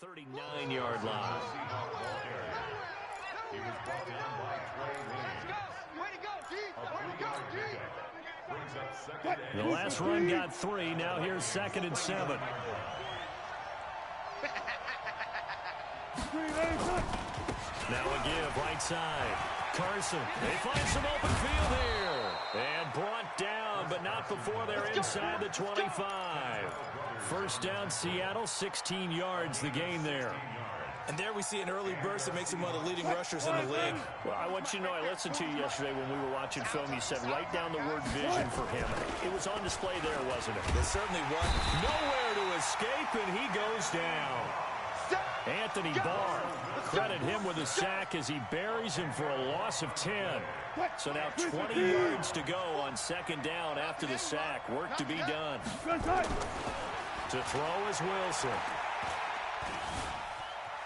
39-yard line. He was brought down by the last run got 3. Now here's 2nd and 7. Now a give right side. Carson. They find some open field here. And brought down, but not before they're inside the 25. First down, Seattle, 16 yards the gain there. And there we see an early burst that makes him one of the leading rushers in the league. Well, I want you to know, I listened to you yesterday when we were watching film. You said write down the word vision for him. It was on display there, wasn't it? It certainly was. Nowhere to escape, and he goes down. Anthony Barr, credit him with a sack as he buries him for a loss of 10. So now 20 yards to go on 2nd down after the sack. Work to be done. To throw is Wilson.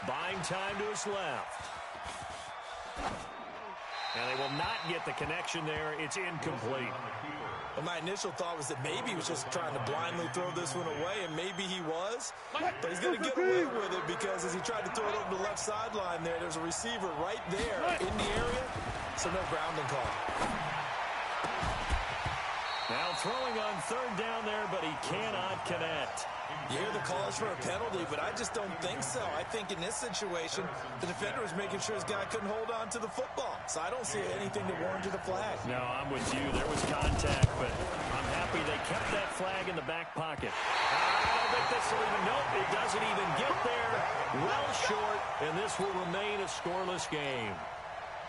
Buying time to his left. And they will not get the connection there. It's incomplete. Well, my initial thought was that maybe he was just trying to blindly throw this one away, and maybe he was. But he's going to get away with it because as he tried to throw it over the left sideline there's a receiver right there in the area, so no grounding call. Now throwing on 3rd down there, but he cannot connect. You hear the calls for a penalty, but I just don't think so. I think in this situation, the defender was making sure his guy couldn't hold on to the football. So I don't see anything to warrant the flag. No, I'm with you. There was contact, but I'm happy they kept that flag in the back pocket. I don't think this will even, nope, it doesn't even get there. Well short, and this will remain a scoreless game.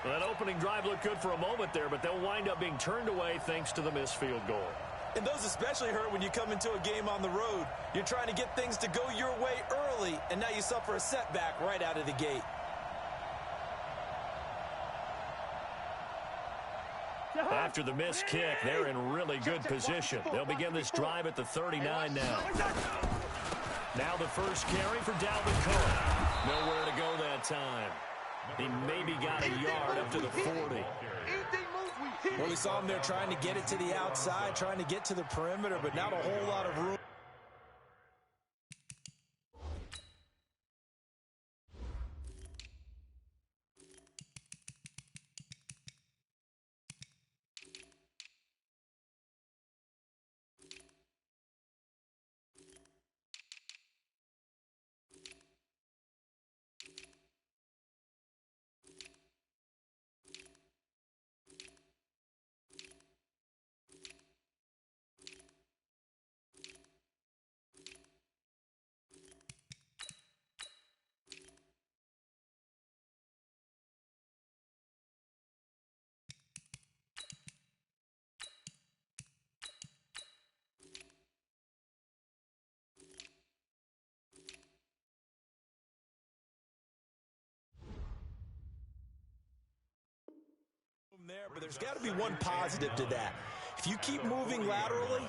Well, that opening drive looked good for a moment there, but they'll wind up being turned away thanks to the missed field goal. And those especially hurt when you come into a game on the road. You're trying to get things to go your way early, and now you suffer a setback right out of the gate. After the missed kick, they're in really good position. They'll begin this drive at the 39 now. Now the first carry for Dalvin Cook. Nowhere to go that time. He maybe got a yard up to the 40. Well, we saw him there trying to get it to the outside, trying to get to the perimeter, but not a whole lot of room. There, but there's got to be one positive to that. If you keep moving laterally,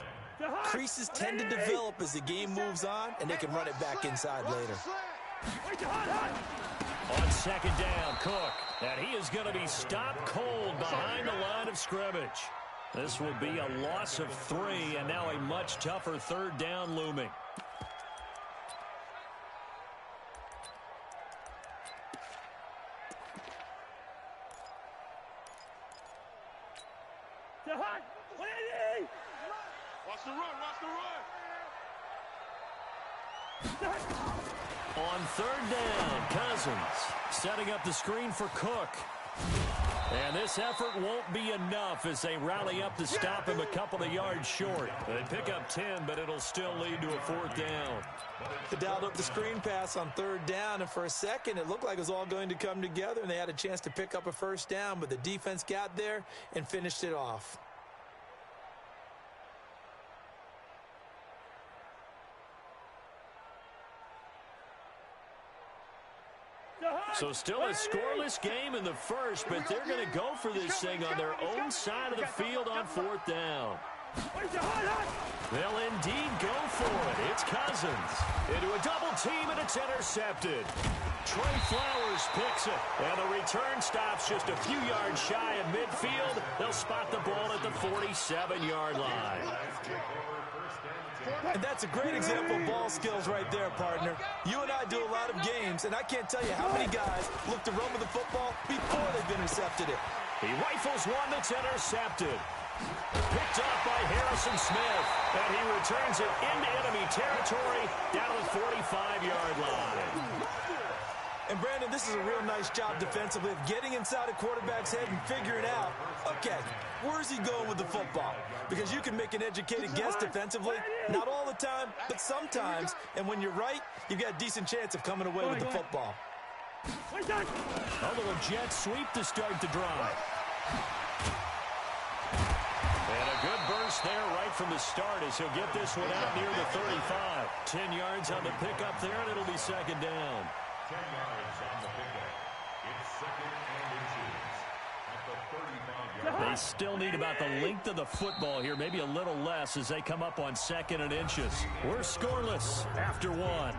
creases tend to develop as the game moves on, and they can run it back inside later. On 2nd down, Cook, and he is going to be stopped cold behind the line of scrimmage. This will be a loss of 3, and now a much tougher 3rd down looming. Watch the run, watch the run. On 3rd down, Cousins setting up the screen for Cook. And this effort won't be enough as they rally up to stop him a couple of yards short. They pick up 10, but it'll still lead to a 4th down. They dialed up the screen pass on 3rd down, and for a second it looked like it was all going to come together, and they had a chance to pick up a 1st down, but the defense got there and finished it off. So still a scoreless game in the first, but they're going to go for this thing on their own side of the field on 4th down. They'll indeed go for it. It's Cousins. Into a double team, and it's intercepted. Trey Flowers picks it, and the return stops just a few yards shy of midfield. They'll spot the ball at the 47-yard line. And that's a great example of ball skills right there, partner. You and I do a lot of games, and I can't tell you how many guys look to run with the football before they've intercepted it. He rifles one that's intercepted. Picked off by Harrison Smith, and he returns it into enemy territory down to the 45-yard line. And, Brandon, this is a real nice job defensively of getting inside a quarterback's head and figuring out, okay, where's he going with the football? Because you can make an educated guess defensively, not all the time, but sometimes. And when you're right, you've got a decent chance of coming away with the football. A little jet sweep to start the drive. And a good burst there right from the start as he'll get this one out near the 35. 10 yards on the pickup there, and it'll be second down. 10 yards on the pickup. It's second and inches at the 35-yard line. They still need about the length of the football here, maybe a little less as they come up on second and inches. We're scoreless after one.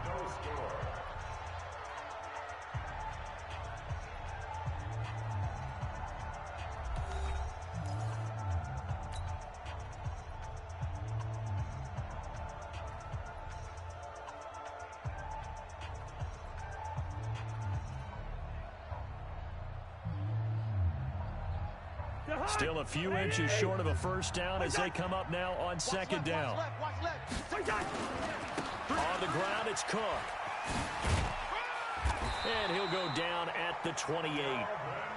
Still a few inches short of a first down as they come up now on second down. On the ground, it's Cook. And he'll go down at the 28.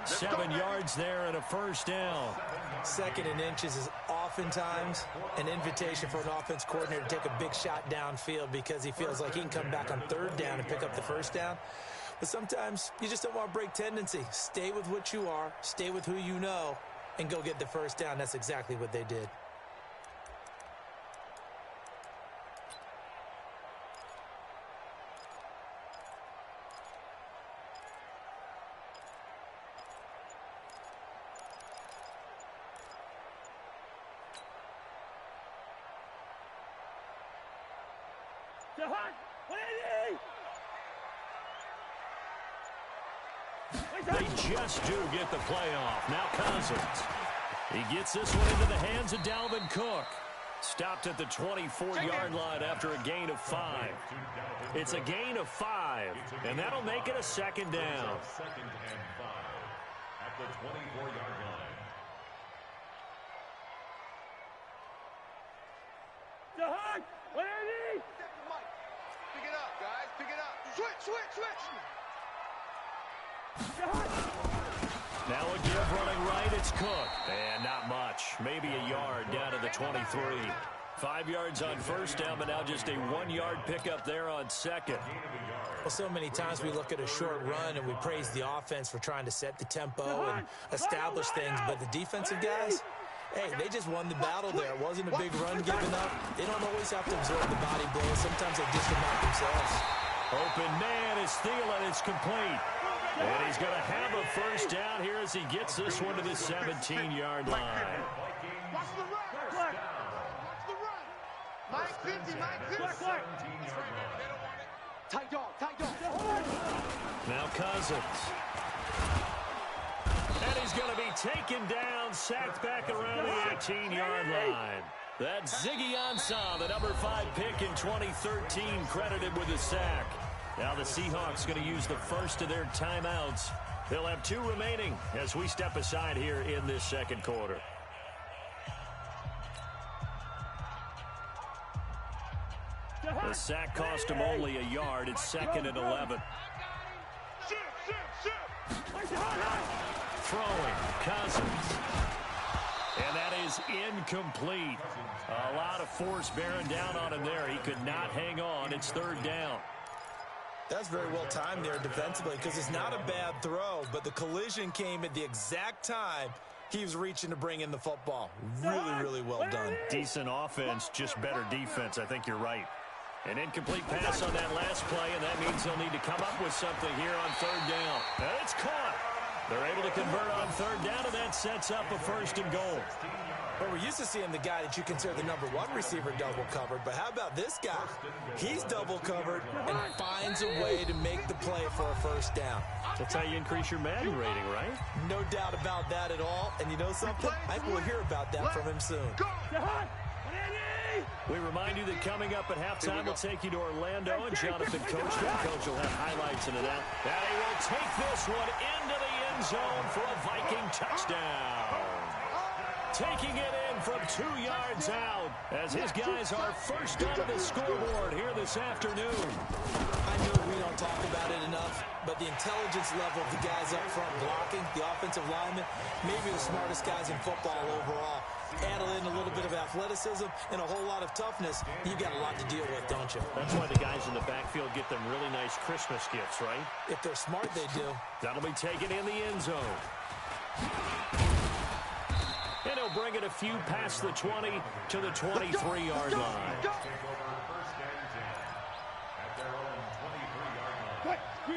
7 yards there and a first down. Second and inches is oftentimes an invitation for an offense coordinator to take a big shot downfield because he feels like he can come back on third down and pick up the first down. But sometimes you just don't want to break tendency. Stay with what you are, stay with who you know, and go get the first down. That's exactly what they did. They just do get the play off. Now Cousins. He gets this one into the hands of Dalvin Cook. Stopped at the 24-yard line after a gain of 5. It's a gain of 5, and that'll make it a second down. Second and 5 at the 24-yard line. Pick it up, guys. Pick it up. Switch. Now a give running right, it's Cook. And not much. Maybe a yard down to the 23. 5 yards on first down, but now just a 1-yard pickup there on second. Well, so many times we look at a short run and we praise the offense for trying to set the tempo and establish things, but the defensive guys, hey, they just won the battle there. It wasn't a big run given up. They don't always have to absorb the body blows. Sometimes they just come out themselves. Open man is Thielen. It's complete. And he's going to have a first down here as he gets this one to the 17-yard line. Watch the run. Watch the run. Mike 50, Mike 50. Tight dog. Now Cousins. And he's going to be taken down, sacked back around the 18-yard line. That's Ziggy Ansah, the number 5 pick in 2013, credited with a sack. Now the Seahawks going to use the first of their timeouts. They'll have 2 remaining as we step aside here in this second quarter. The sack cost him only a yard. It's second and 11. Throwing, Cousins. And that is incomplete. A lot of force bearing down on him there. He could not hang on. It's third down. That's very well timed there defensively because it's not a bad throw, but the collision came at the exact time he was reaching to bring in the football. Really well done. Decent offense, just better defense. I think you're right. An incomplete pass on that last play, and that means they'll need to come up with something here on third down. And it's caught. They're able to convert on third down, and that sets up a first and goal. Well, we're used to seeing the guy that you consider the number one receiver double covered, but how about this guy? He's double covered and finds a way to make the play for a first down. That's how you increase your Madden rating, right? No doubt about that at all. And you know something? I think we'll hear about that from him soon. We remind you that coming up at halftime, we'll take you to Orlando, and Jonathan Coachman. Coach will have highlights in it out. And he will take this one into the end zone for a Viking touchdown. Taking it in from 2 yards out as his guys are first onto the scoreboard here this afternoon. I know we don't talk about it enough, but the intelligence level of the guys up front blocking, the offensive linemen, maybe the smartest guys in football overall. Add in a little bit of athleticism and a whole lot of toughness, you've got a lot to deal with, don't you? That's why the guys in the backfield get them really nice Christmas gifts, right? If they're smart, they do. That'll be taken in the end zone. And he'll bring it a few past the 20 to the 23-yard line.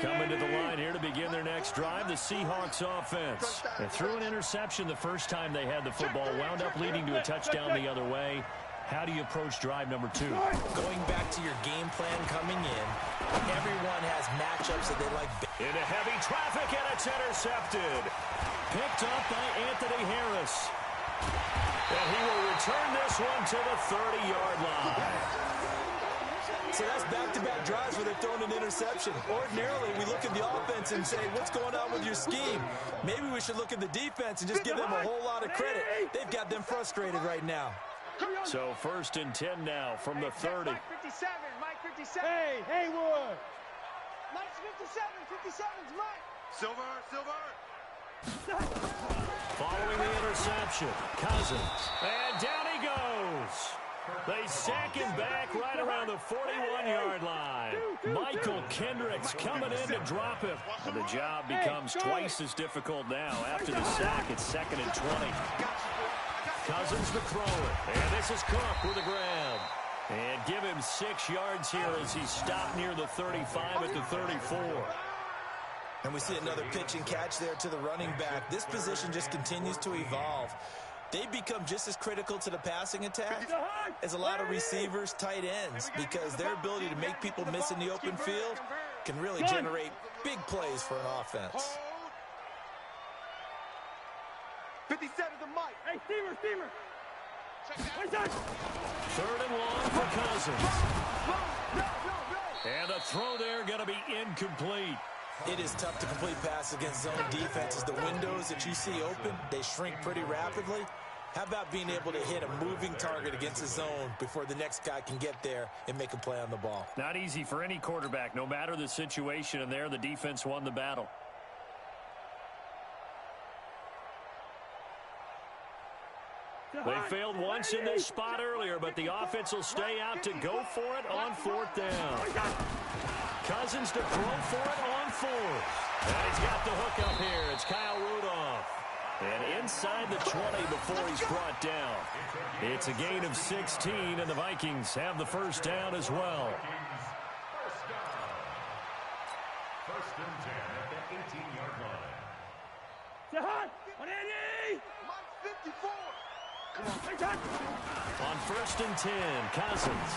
Coming to the line here to begin their next drive, the Seahawks offense. And threw an interception the first time they had the football, wound up leading to a touchdown the other way. How do you approach drive number 2? Going back to your game plan coming in, everyone has matchups that they like. Into heavy traffic, and it's intercepted. Picked up by Anthony Harris. And he will return this one to the 30-yard line. So that's back-to-back drives where they're throwing an interception. Ordinarily, we look at the offense and say, what's going on with your scheme? Maybe we should look at the defense and just give them a whole lot of credit. They've got them frustrated right now. So 1st and 10 now from the 30. Mike 57, Mike 57. Hey, Haywood. Mike's 57, 57's Mike. Silver. Following the interception, Cousins. And down he goes. They sack him back right around the 41-yard line. Michael Kendricks coming in to drop him. And the job becomes twice as difficult now. After the sack, it's 2nd and 20. Cousins to throw it. And this is Cook with a grab. And give him 6 yards here as he stopped near the 35 at the 34. And we see another pitch and catch there to the running back. This position just continues to evolve. They become just as critical to the passing attack as a lot of receivers, tight ends, because their ability to make people miss in the open field can really generate big plays for an offense. 57 to Mike. Hey, Steamer. 3rd and long for Cousins. And the throw there going to be incomplete. It is tough to complete pass against zone defenses. The windows that you see open, they shrink pretty rapidly. How about being able to hit a moving target against a zone before the next guy can get there and make a play on the ball? Not easy for any quarterback, no matter the situation, and there the defense won the battle. They failed once in this spot earlier, but the offense will stay out to go for it on 4th down. Cousins to throw for it on 4th. And he's got the hook up here. It's Kyle Rudolph. And inside the 20 before he's brought down. It's a gain of 16, and the Vikings have the first down as well. First and 10 at the 18-yard line. Jahan, on Andy. Mike 54. On 1st and 10, Cousins.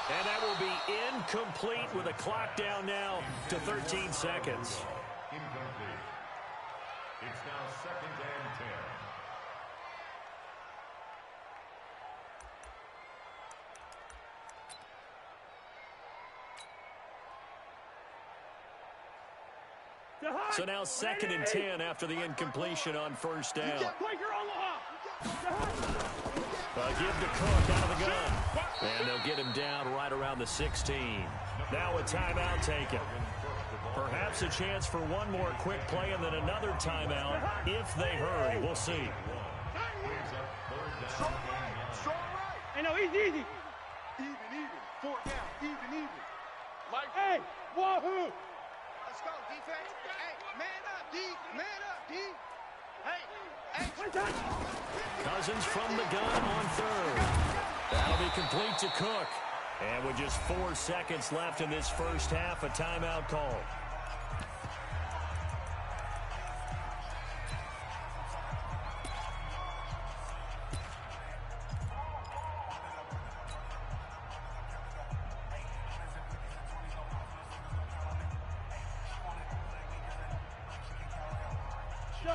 And that will be incomplete with a clock down now to 13 seconds. Incomplete. It's now 2nd and 10. So now 2nd and 10 after the incompletion on 1st down. Give to Cook out of the gun. And they'll get him down right around the 16. Now a timeout taken. Perhaps a chance for one more quick play and then another timeout if they hurry. We'll see. Hey, no, easy. Even. 4 down. Even. Mike. Hey, wahoo. Let's go, defense. Hey, man up, D. Man up, D. Hey. Cousins from the gun on 3rd. That'll be complete to Cook. And with just 4 seconds left in this first half, a timeout call.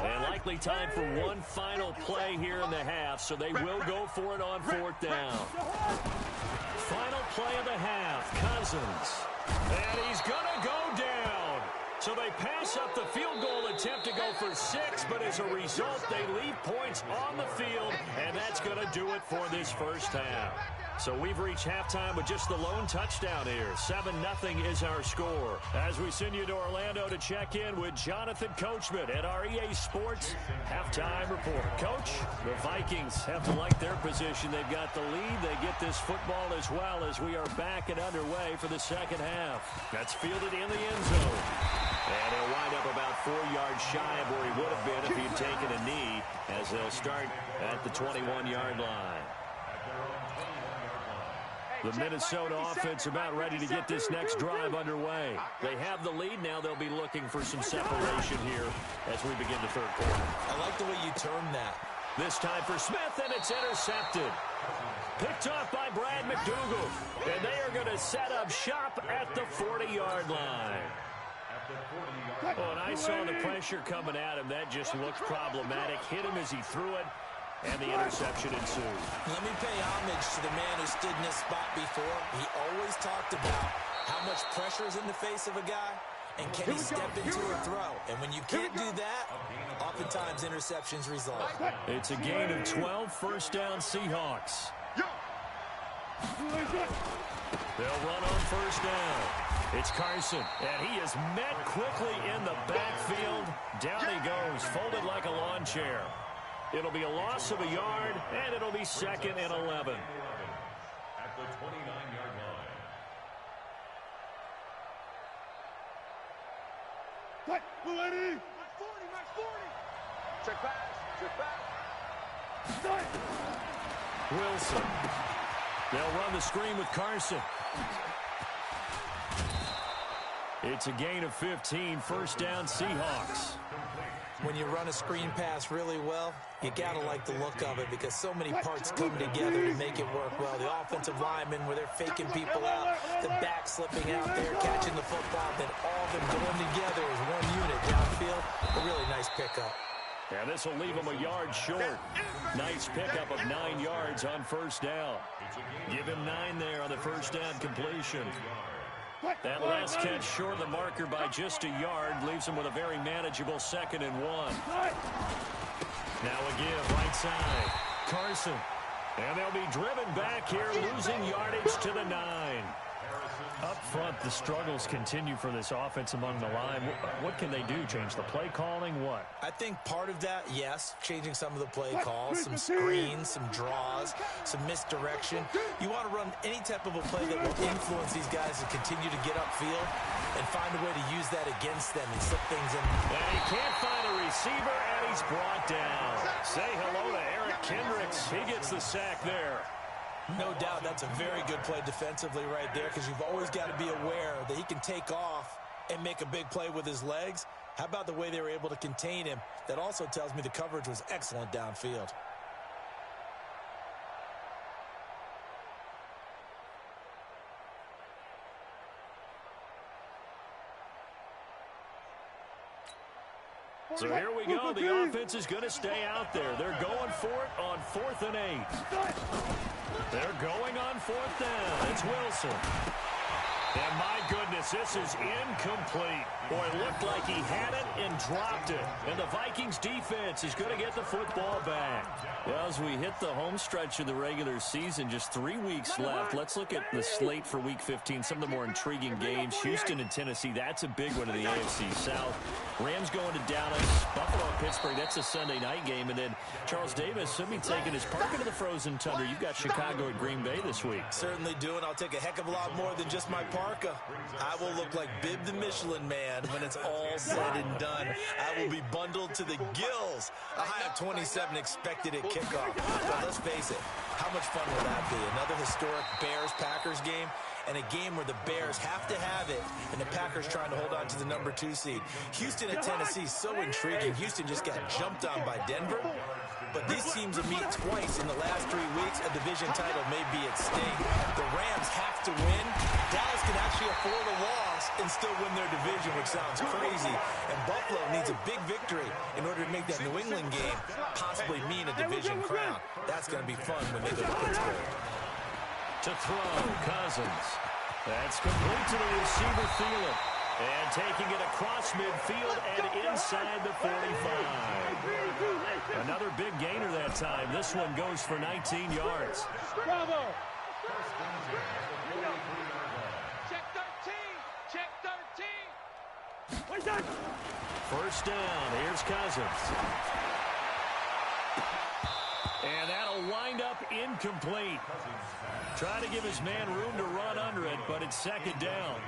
And likely time for one final play here in the half, so they will go for it on 4th down. Final play of the half, Cousins. And he's going to go down. So they pass up the field goal attempt to go for 6, but as a result, they leave points on the field, and that's going to do it for this first half. So we've reached halftime with just the lone touchdown here. 7-0 is our score. As we send you to Orlando to check in with Jonathan Coachman at our EA Sports Halftime Report. Coach, the Vikings have to like their position. They've got the lead. They get this football as well as we are back and underway for the second half. That's fielded in the end zone. And he'll wind up about 4 yards shy of where he would have been if he'd taken a knee, as they'll start at the 21-yard line. The Minnesota offense about ready to get this next drive underway. They have the lead. Now they'll be looking for some separation here as we begin the third quarter. I like the way you termed that. This time for Smith, and it's intercepted. Picked off by Brad McDougal. And they are going to set up shop at the 40-yard line. Oh, and I saw the pressure coming at him. That just looked problematic. Hit him as he threw it. And the interception ensued. Let me pay homage to the man who stood in this spot before. He always talked about how much pressure is in the face of a guy, and can he step into a throw. And when you can't do that, oftentimes interceptions result. It's a gain of 12, first down Seahawks. They'll run on first down. It's Carson, and he is met quickly in the backfield. Down he goes, folded like a lawn chair. It'll be a loss of a yard, and it'll be 2nd and 11. At the 29-yard line. Cut, Muletti! Max 40, Max 40. Check pass, check pass. Wilson. They'll run the screen with Carson. It's a gain of 15, first down Seahawks. When you run a screen pass really well, you got to like the look of it because so many parts come together to make it work well. The offensive linemen, where they're faking people out, the back slipping out there, catching the football, then all of them going together as one unit downfield. A really nice pickup. Yeah, this will leave him a yard short. Nice pickup of 9 yards on first down. Give him 9 there on the first down completion. That last catch short of the marker by just a yard leaves him with a very manageable 2nd and 1. Now a give, right side. Carson. And they'll be driven back here, losing yardage to the 9. Up front, the struggles continue for this offense among the line. What can they do? Change the play calling? What? I think part of that, yes, changing some of the play calls, some screens, some draws, some misdirection. You want to run any type of a play that will influence these guys to continue to get upfield and find a way to use that against them and slip things in. And he can't find a receiver, and he's brought down. Say hello to Eric Kendricks. He gets the sack there. No doubt that's a very good play defensively right there because you've always got to be aware that he can take off and make a big play with his legs. How about the way they were able to contain him? That also tells me the coverage was excellent downfield. So here we go. The offense is going to stay out there. They're going for it on 4th and 8. They're going on 4th down. It's Wilson. And my goodness, this is incomplete. Boy, it looked like he had it and dropped it. And the Vikings defense is going to get the football back. Well, as we hit the home stretch of the regular season, just 3 weeks left. Let's look at the slate for Week 15. Some of the more intriguing games. Houston and Tennessee, that's a big one in the AFC South. Rams going to Dallas. Buffalo and Pittsburgh, that's a Sunday night game. And then Charles Davis should be taking his park into the frozen tundra. You've got Chicago and Green Bay this week. Certainly do, and I'll take a heck of a lot more than just my parka. I will look like Bib the Michelin Man when it's all said and done. I will be bundled to the gills. A high of 27 expected at kickoff. But let's face it, how much fun will that be? Another historic Bears-Packers game, and a game where the Bears have to have it, and the Packers trying to hold on to the #2 seed. Houston at Tennessee, so intriguing. Houston just got jumped on by Denver. but these teams will meet twice in the last 3 weeks. A division title may be at stake. The Rams have to win. Dallas can actually afford a loss and still win their division, which sounds crazy. And Buffalo needs a big victory in order to make that New England game possibly mean a division crown. That's going to be fun when they go to Pittsburgh. To throw, Cousins. That's complete to the receiver, Thielen. And taking it across midfield and inside the 45. Another big gainer that time. This one goes for 19 yards. Bravo. Check 13. Check 13. First down. Here's Cousins. And that'll wind up incomplete. Trying to give his man room to run under it, but it's second down.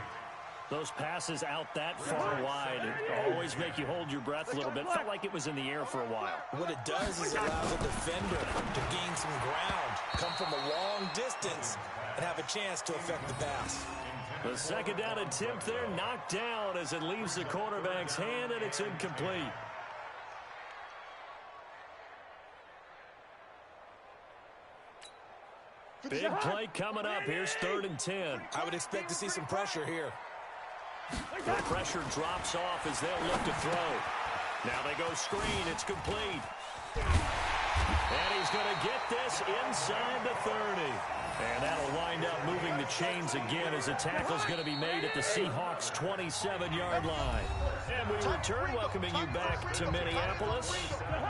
Those passes out that far wide always make you hold your breath a little bit. Felt like it was in the air for a while. What it does is allow the defender to gain some ground, come from a long distance, and have a chance to affect the pass. The second down attempt there knocked down as it leaves the quarterback's hand, and it's incomplete. Big play coming up. Here's 3rd and 10. I would expect to see some pressure here. The pressure drops off as they'll look to throw. Now they go screen. It's complete. And he's going to get this inside the 30. And that'll wind up moving the chains again as the tackle's going to be made at the Seahawks' 27-yard line. And we return, welcoming you back to Minneapolis.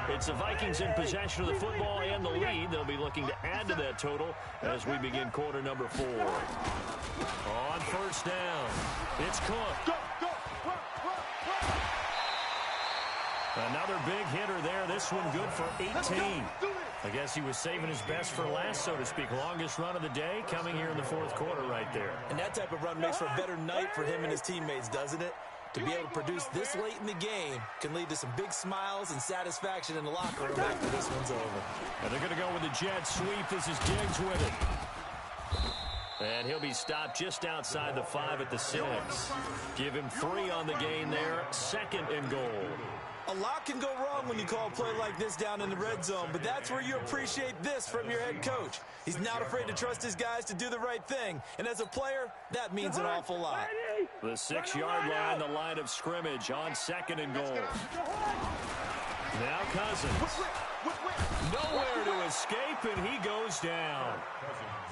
It's the Vikings in possession of the football and the lead. They'll be looking to add to that total as we begin quarter number 4. On first down, it's Cook. Another big hitter there. This one good for 18. I guess he was saving his best for last, so to speak. Longest run of the day coming here in the 4th quarter right there. And that type of run makes for a better night for him and his teammates, doesn't it? To be able to produce this late in the game can lead to some big smiles and satisfaction in the locker room after this one's over. And they're going to go with the jet sweep. This is Diggs with it. And he'll be stopped just outside the 5 at the 6. Give him 3 on the gain there. 2nd and goal. A lot can go wrong when you call a play like this down in the red zone, but that's where you appreciate this from your head coach. He's not afraid to trust his guys to do the right thing, and as a player, that means an awful lot. The 6-yard line, the line of scrimmage on 2nd and goal. Now Cousins. Nowhere to escape, and he goes down.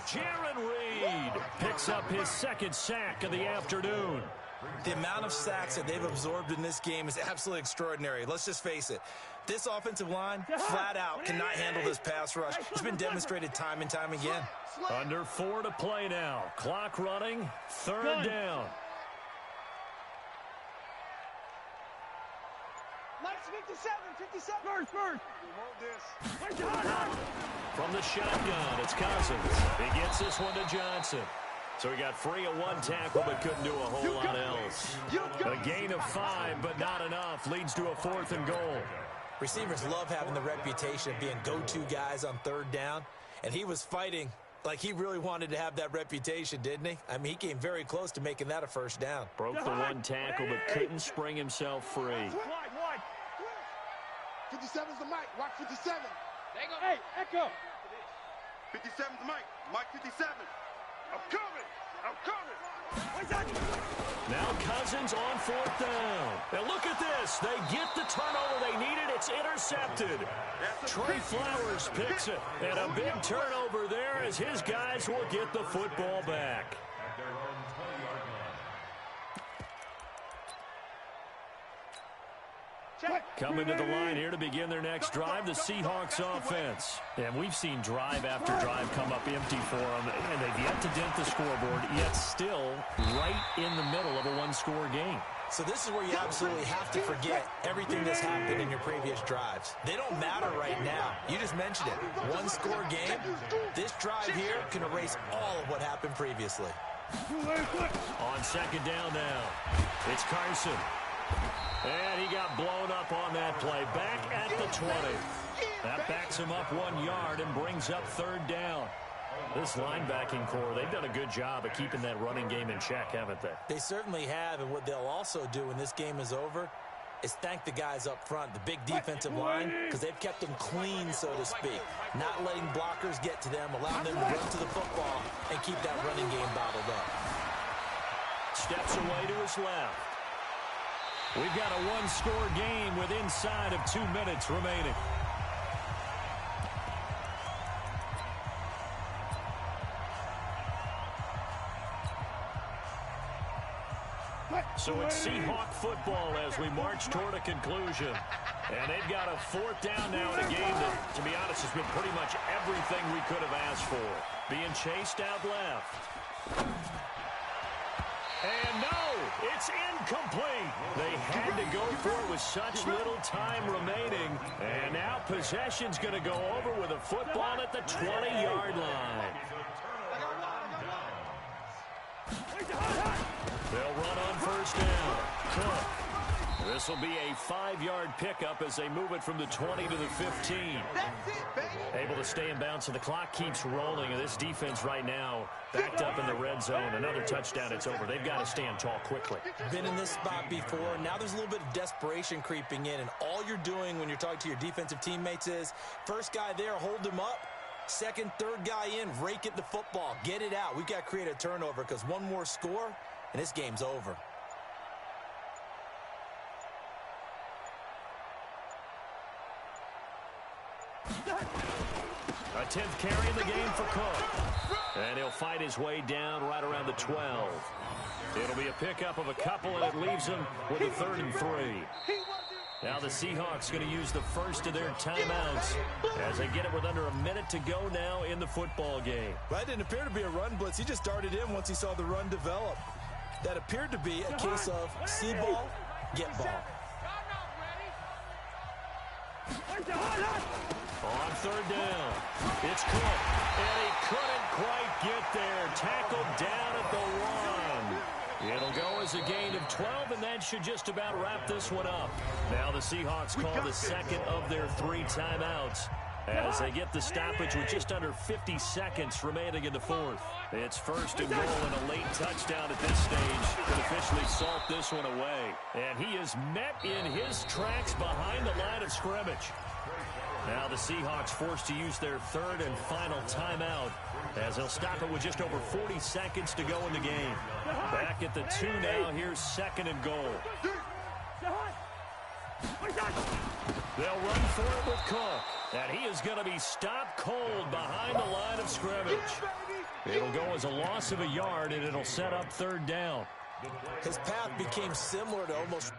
Jaron Reed picks up his 2nd sack of the afternoon. The amount of sacks that they've absorbed in this game is absolutely extraordinary. Let's just face it. This offensive line, flat out, cannot handle this pass rush. It's been demonstrated time and time again. Under 4 to play now. Clock running. 3rd down. Nice 57. First. From the shotgun, it's Cousins. He gets this one to Johnson. So he got free of 1 tackle, but couldn't do a whole lot else. A gain of 5, but not enough. Leads to a 4th and goal. Receivers love having the reputation of being go-to guys on 3rd down, and he was fighting like he really wanted to have that reputation, didn't he? I mean, he came very close to making that a 1st down. Broke the 1 tackle, but couldn't spring himself free. 57's the mic. Watch 57. Hey, Echo. 57's the mic. Mike 57. I'm coming. Now Cousins on 4th down. And look at this. They get the turnover they needed. It's intercepted. Trey Flowers picks it. And a big turnover there as his guys will get the football back. Coming to the line here to begin their next drive, the Seahawks offense. And we've seen drive after drive come up empty for them, and they've yet to dent the scoreboard, yet still right in the middle of a 1-score game. So this is where you absolutely have to forget everything that's happened in your previous drives. They don't matter right now. You just mentioned it. 1-score game. This drive here can erase all of what happened previously. On 2nd down now, it's Carson. And he got blown up on that play. Back at the 20. That backs him up 1 yard and brings up 3rd down. This linebacking core, they've done a good job of keeping that running game in check, haven't they? They certainly have, and what they'll also do when this game is over, is thank the guys up front, the big defensive line, because they've kept them clean, so to speak. Not letting blockers get to them, allowing them to run to the football and keep that running game bottled up. Steps away to his left. We've got a one-score game with inside of 2 minutes remaining. So it's Seahawk football as we march toward a conclusion. And they've got a fourth down now in a game that, to be honest, has been pretty much everything we could have asked for. Being chased out left. And no, it's incomplete. They had to go for it with such little time remaining. And now possession's going to go over with a football at the 20-yard line. They'll run on first down. Cook. This will be a 5-yard pickup as they move it from the 20 to the 15. Able to stay in bounds, so the clock keeps rolling. And this defense right now backed up in the red zone. Another touchdown, it's over. They've got to stand tall quickly. Been in this spot before. Now there's a little bit of desperation creeping in. And all you're doing when you're talking to your defensive teammates is, first guy there, hold him up. Second, third guy in, rake it the football. Get it out. We've got to create a turnover because one more score, and this game's over. A 10th carry in the game for Cook. And he'll fight his way down right around the 12. It'll be a pickup of a couple, and it leaves him with a 3rd and 3. Now the Seahawks going to use the first of their timeouts as they get it with under a minute to go now in the football game. Well, that didn't appear to be a run blitz. He just darted in once he saw the run develop. That appeared to be a case of see ball, get ball. On 3rd down, it's Cook, and he couldn't quite get there. Tackled down at the 1. It'll go as a gain of 12, and that should just about wrap this one up. Now the Seahawks call the second of their 3 timeouts as they get the stoppage with just under 50 seconds remaining in the 4th. It's 1st and goal and a late touchdown at this stage could officially salt this one away. And he is met in his tracks behind the line of scrimmage. Now the Seahawks forced to use their 3rd and final timeout as they'll stop it with just over 40 seconds to go in the game. Back at the 2 now. Here's 2nd and goal. They'll run for it with Cook. And he is going to be stopped cold behind the line of scrimmage. It'll go as a loss of a yard, and it'll set up 3rd down. His path became similar to almost...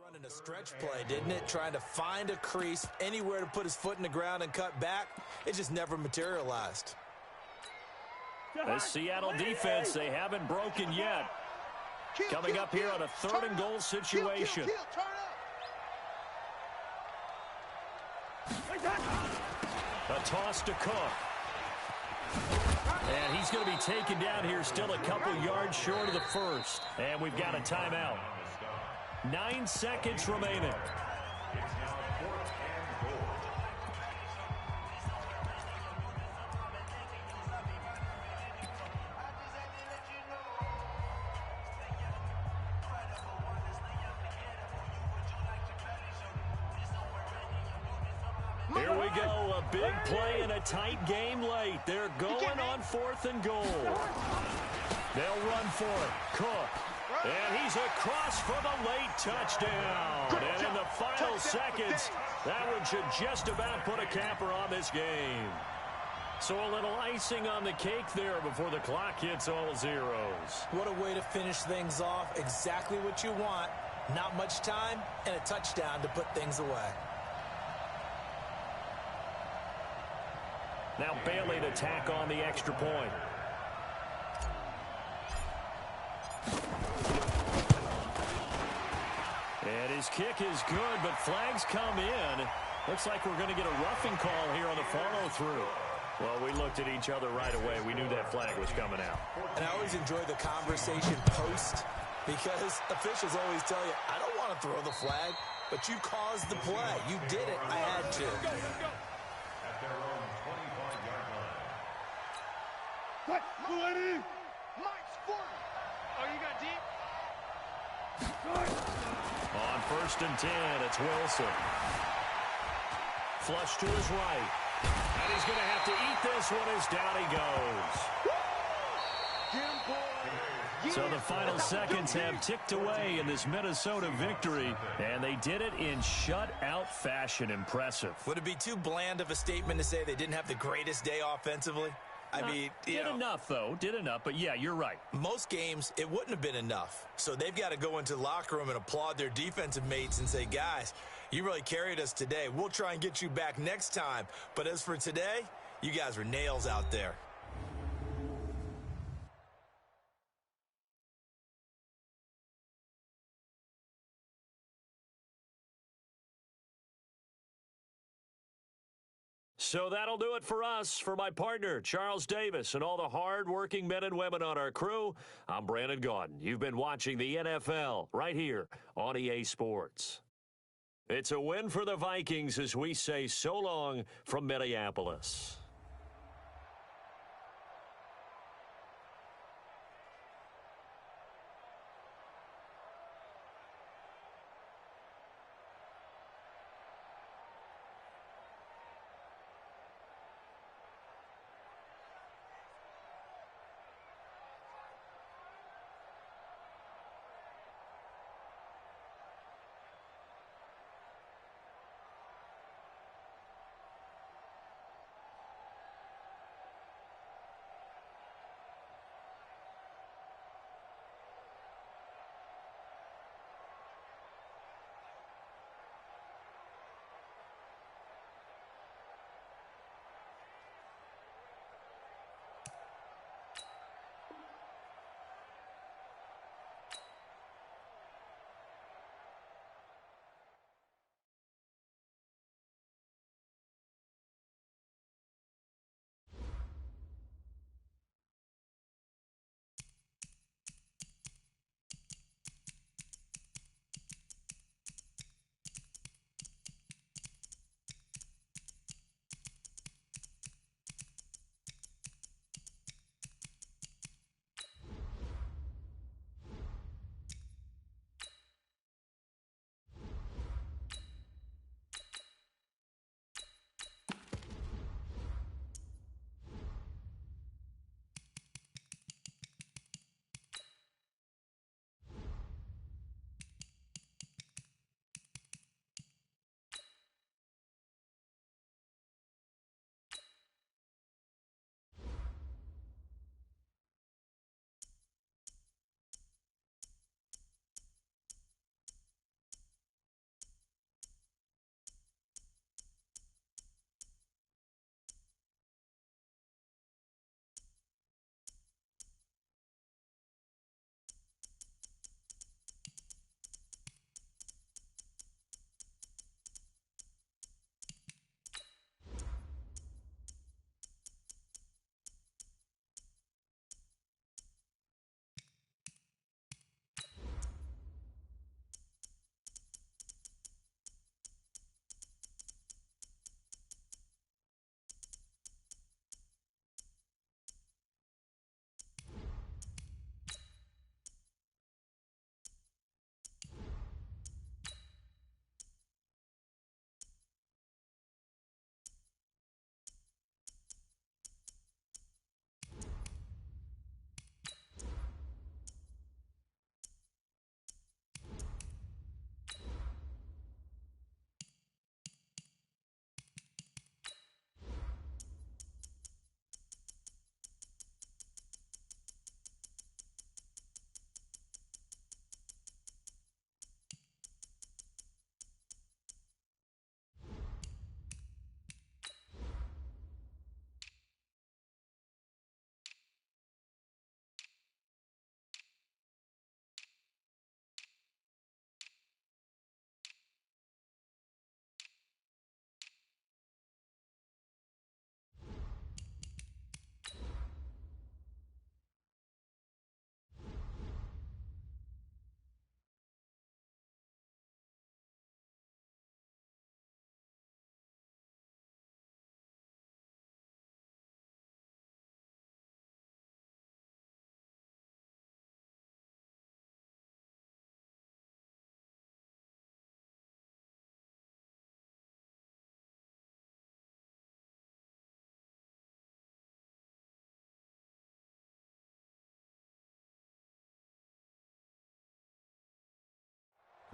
running a stretch play, didn't it? Trying to find a crease, anywhere to put his foot in the ground and cut back. It just never materialized. The Seattle defense, they haven't broken yet. Coming up here on a 3rd and goal situation. A toss to Cook. And he's going to be taken down here, still a couple yards short of the 1st. And we've got a timeout. 9 seconds remaining. Here we go, a big play in a tight game late. They're going on 4th and goal. They'll run for it. Cook. And he's across for the late touchdown. And in the final seconds, that one should just about put a capper on this game. So a little icing on the cake there before the clock hits all zeros. What a way to finish things off. Exactly what you want. Not much time and a touchdown to put things away. Now Bailey to tack on the extra point. And his kick is good, but flags come in. Looks like we're going to get a roughing call here on the follow-through. Well, we looked at each other right away. We knew that flag was coming out. And I always enjoy the conversation post because officials always tell you, I don't want to throw the flag, but you caused the play. You did it. I had to. At their own 25-yard line. Mike's 40. Oh, you got deep? On 1st and 10, it's Wilson. Flush to his right. And he's going to have to eat this one as down he goes. Get him, boy. So the final seconds have ticked away in this Minnesota victory, and they did it in shutout fashion. Impressive. Would it be too bland of a statement to say they didn't have the greatest day offensively? I mean, did enough, though. Did enough. But, yeah, you're right. Most games, it wouldn't have been enough. So they've got to go into the locker room and applaud their defensive mates and say, guys, you really carried us today. We'll try and get you back next time. But as for today, you guys were nails out there. So that'll do it for us. For my partner, Charles Davis, and all the hard-working men and women on our crew, I'm Brandon Gaudin. You've been watching the NFL right here on EA Sports. It's a win for the Vikings as we say so long from Minneapolis.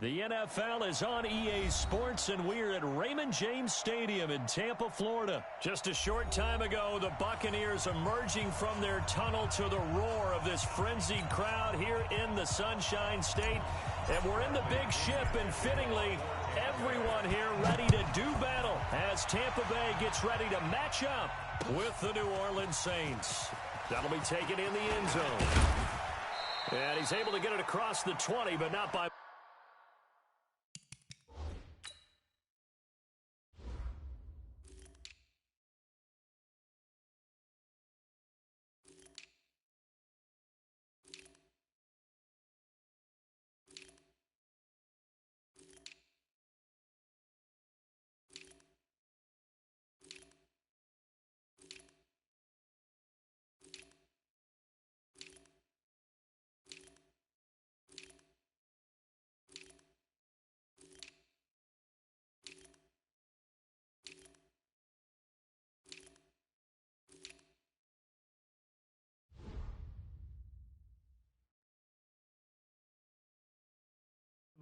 The NFL is on EA Sports, and we're at Raymond James Stadium in Tampa, Florida. Just a short time ago, the Buccaneers emerging from their tunnel to the roar of this frenzied crowd here in the Sunshine State. And we're in the big ship, and fittingly, everyone here ready to do battle as Tampa Bay gets ready to match up with the New Orleans Saints. That'll be taken in the end zone. And he's able to get it across the 20, but not by...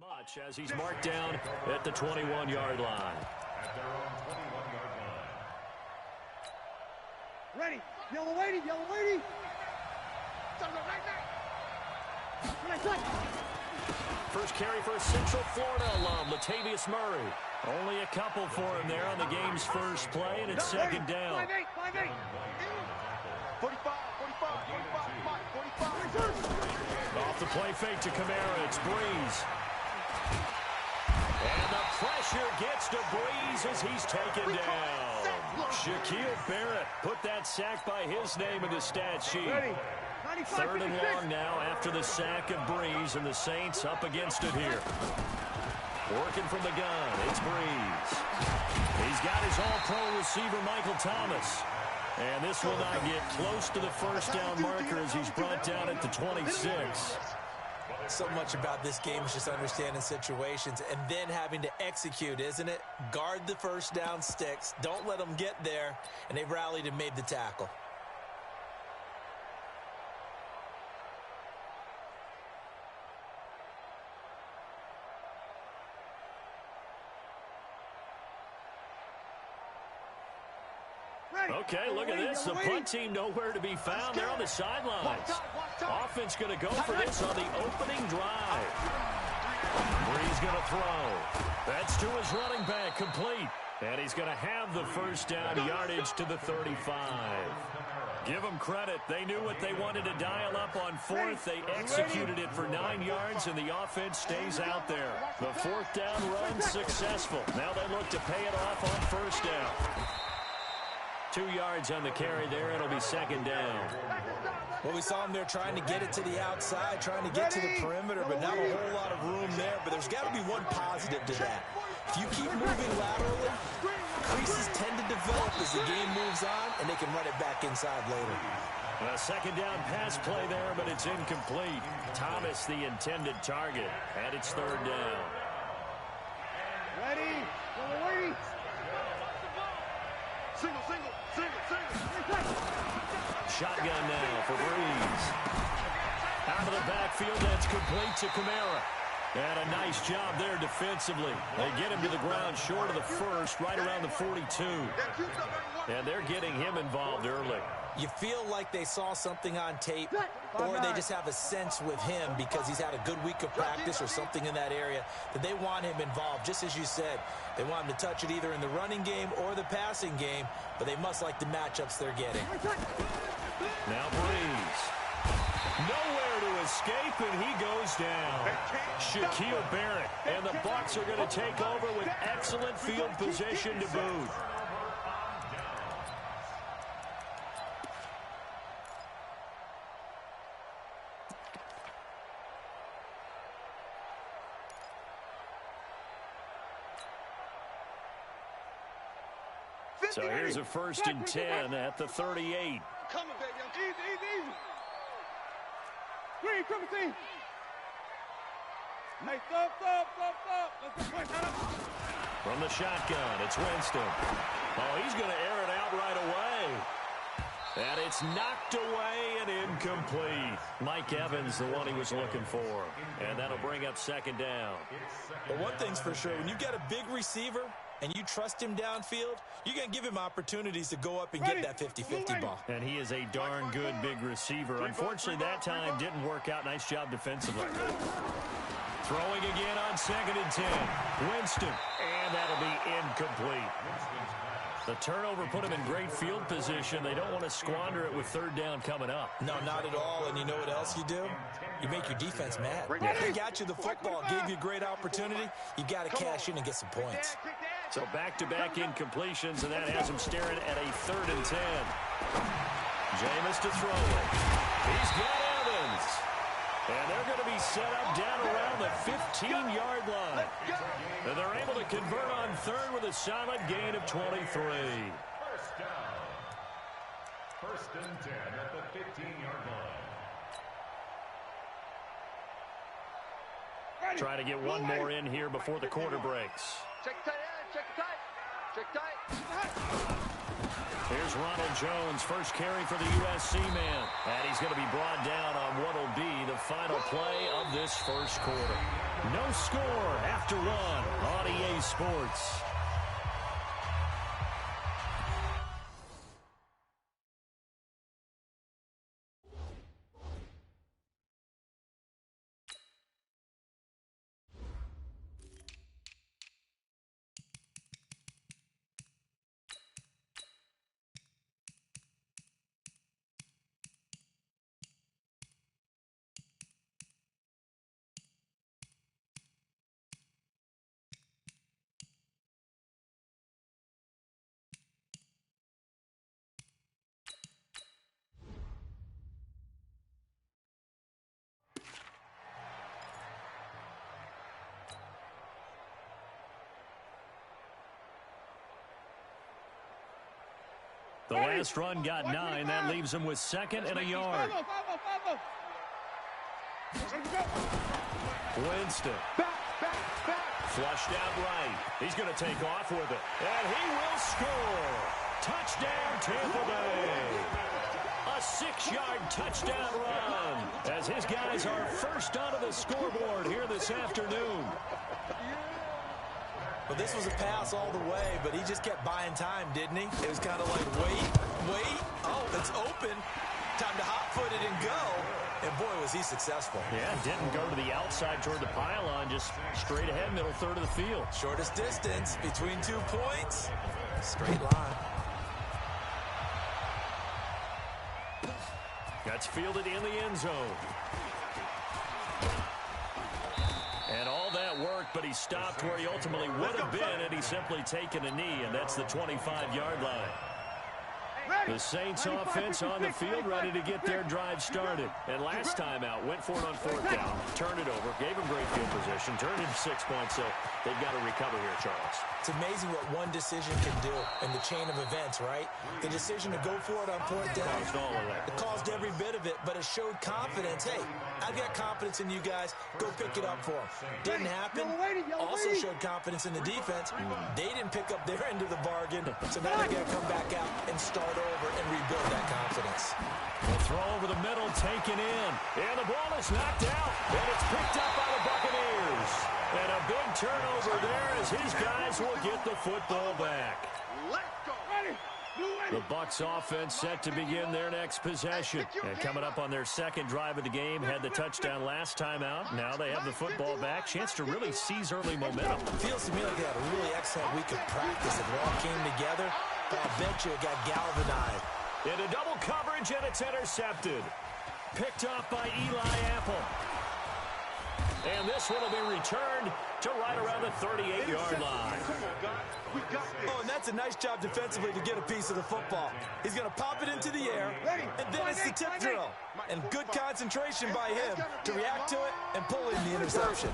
much as he's marked down at the 21-yard line. At their own 21-yard line. Ready. Yellow lady. Yellow lady. First carry for a Central Florida alum, Latavius Murray. Only a couple for him there on the game's first play, and it's second down. 5-8. 45. Off the play fake to Kamara, it's Breeze. And the pressure gets to Breeze as he's taken down. Shaquille Barrett put that sack by his name in the stat sheet. Third and long now after the sack of Breeze, and the Saints up against it here. Working from the gun, it's Breeze. He's got his all-pro receiver, Michael Thomas. And this will not get close to the first down marker as he's brought down at the 26. So much about this game is just understanding situations and then having to execute, isn't it? Guard the first down sticks. Don't let them get there. And they rallied and made the tackle. Okay, look at this. The punt team nowhere to be found. They're on the sidelines. Offense going to go for this on the opening drive. Breeze going to throw. That's to his running back, complete. And he's going to have the first down yardage to the 35. Give them credit. They knew what they wanted to dial up on fourth. They executed it for 9 yards, and the offense stays out there. The fourth down run successful. Now they look to pay it off on first down. 2 yards on the carry there. It'll be second down. Well, we saw him there trying to get it to the outside, trying to get to the perimeter, but not a whole lot of room there. But there's got to be one positive to that. If you keep moving laterally, creases tend to develop as the game moves on, and they can run it back inside later. A second down pass play there, but it's incomplete. Thomas the intended target, and it's third down. Ready. Single. Shotgun now for Breeze. Out of the backfield, that's complete to Kamara. And a nice job there defensively. They get him to the ground short of the first, right around the 42. And they're getting him involved early. You feel like they saw something on tape, or they just have a sense with him because he's had a good week of practice or something in that area that they want him involved. Just as you said, they want him to touch it either in the running game or the passing game, but they must like the matchups they're getting. Now Breeze. Nowhere to escape, and he goes down. Shaquille Barrett, and the Bucs are going to take over with excellent field position to boot. So here's a 1st and 10 at the 38. Coming, baby. Easy. Green, come and see. Nice, up. Let's go. From the shotgun, it's Winston. Oh, he's going to air it out right away. And it's knocked away and incomplete. Mike Evans, the one he was looking for. And that'll bring up second down. But one thing's for sure, when you got a big receiver and you trust him downfield, you're going to give him opportunities to go up and get that 50-50 ball. And he is a darn good big receiver. Unfortunately, that time didn't work out. Nice job defensively. Throwing again on 2nd and 10. Winston. And that'll be incomplete. The turnover put him in great field position. They don't want to squander it with 3rd down coming up. No, not at all. And you know what else you do? You make your defense mad. They got you the football, gave you a great opportunity. You got to cash in and get some points. So back-to-back incompletions, and that has him staring at a 3rd and 10. Jameis to throw it. He's got Evans. And they're going to be set up down around the 15-yard line. And they're able to convert on 3rd with a solid gain of 23. First down. 1st and 10 at the 15-yard line. Try to get one more in here before the quarter breaks. Check tight end, check tight. Check tight. Here's Ronald Jones, first carry for the USC man. And he's going to be brought down on what will be the final play of this first quarter. No score after 1 on EA Sports. The last run got 9. That leaves him with 2nd and a yard. Winston. Flushed out right. He's going to take off with it. And he will score. Touchdown, Tampa Bay. A 6-yard touchdown run as his guys are first onto the scoreboard here this afternoon. Well, this was a pass all the way, but he just kept buying time, didn't he? It was kind of like, wait. Oh, it's open. Time to hot-foot it and go. And, boy, was he successful. Yeah, didn't go to the outside toward the pylon, just straight ahead, middle third of the field. Shortest distance between 2 points. Straight line. That's fielded in the end zone. And all that worked, but he stopped where he ultimately would have been had he simply taken a knee, and that's the 25-yard line. The Saints offense on the field ready to get their drive started. And last time out, went for it on 4th down, turned it over, gave him great field position, turned it 6 points, so they've got to recover here, Charles. It's amazing what one decision can do in the chain of events, right? The decision to go for it on 4th down. Caused all of that. It caused every bit of it, but it showed confidence. Hey, I've got confidence in you guys. Go pick it up for them. Didn't happen. Also showed confidence in the defense. They didn't pick up their end of the bargain, so now they got to come back out and start over and rebuild that confidence. The throw over the middle, taken in. And the ball is knocked out, and it's picked up by the Buccaneers. And a big turnover there as his guys will get the football back. Let's go. The Bucs offense set to begin their next possession. And coming up on their 2nd drive of the game, had the touchdown last time out. Now they have the football back. Chance to really seize early momentum. Feels to me like they had a really excellent week of practice. It all came together. I'll bet you it got galvanized. Into double coverage, and it's intercepted. Picked off by Eli Apple. And this one will be returned to right around the 38-yard line. Oh, and that's a nice job defensively to get a piece of the football. He's going to pop it into the air, and then it's the tip drill. And good concentration by him to react to it and pull in the interception.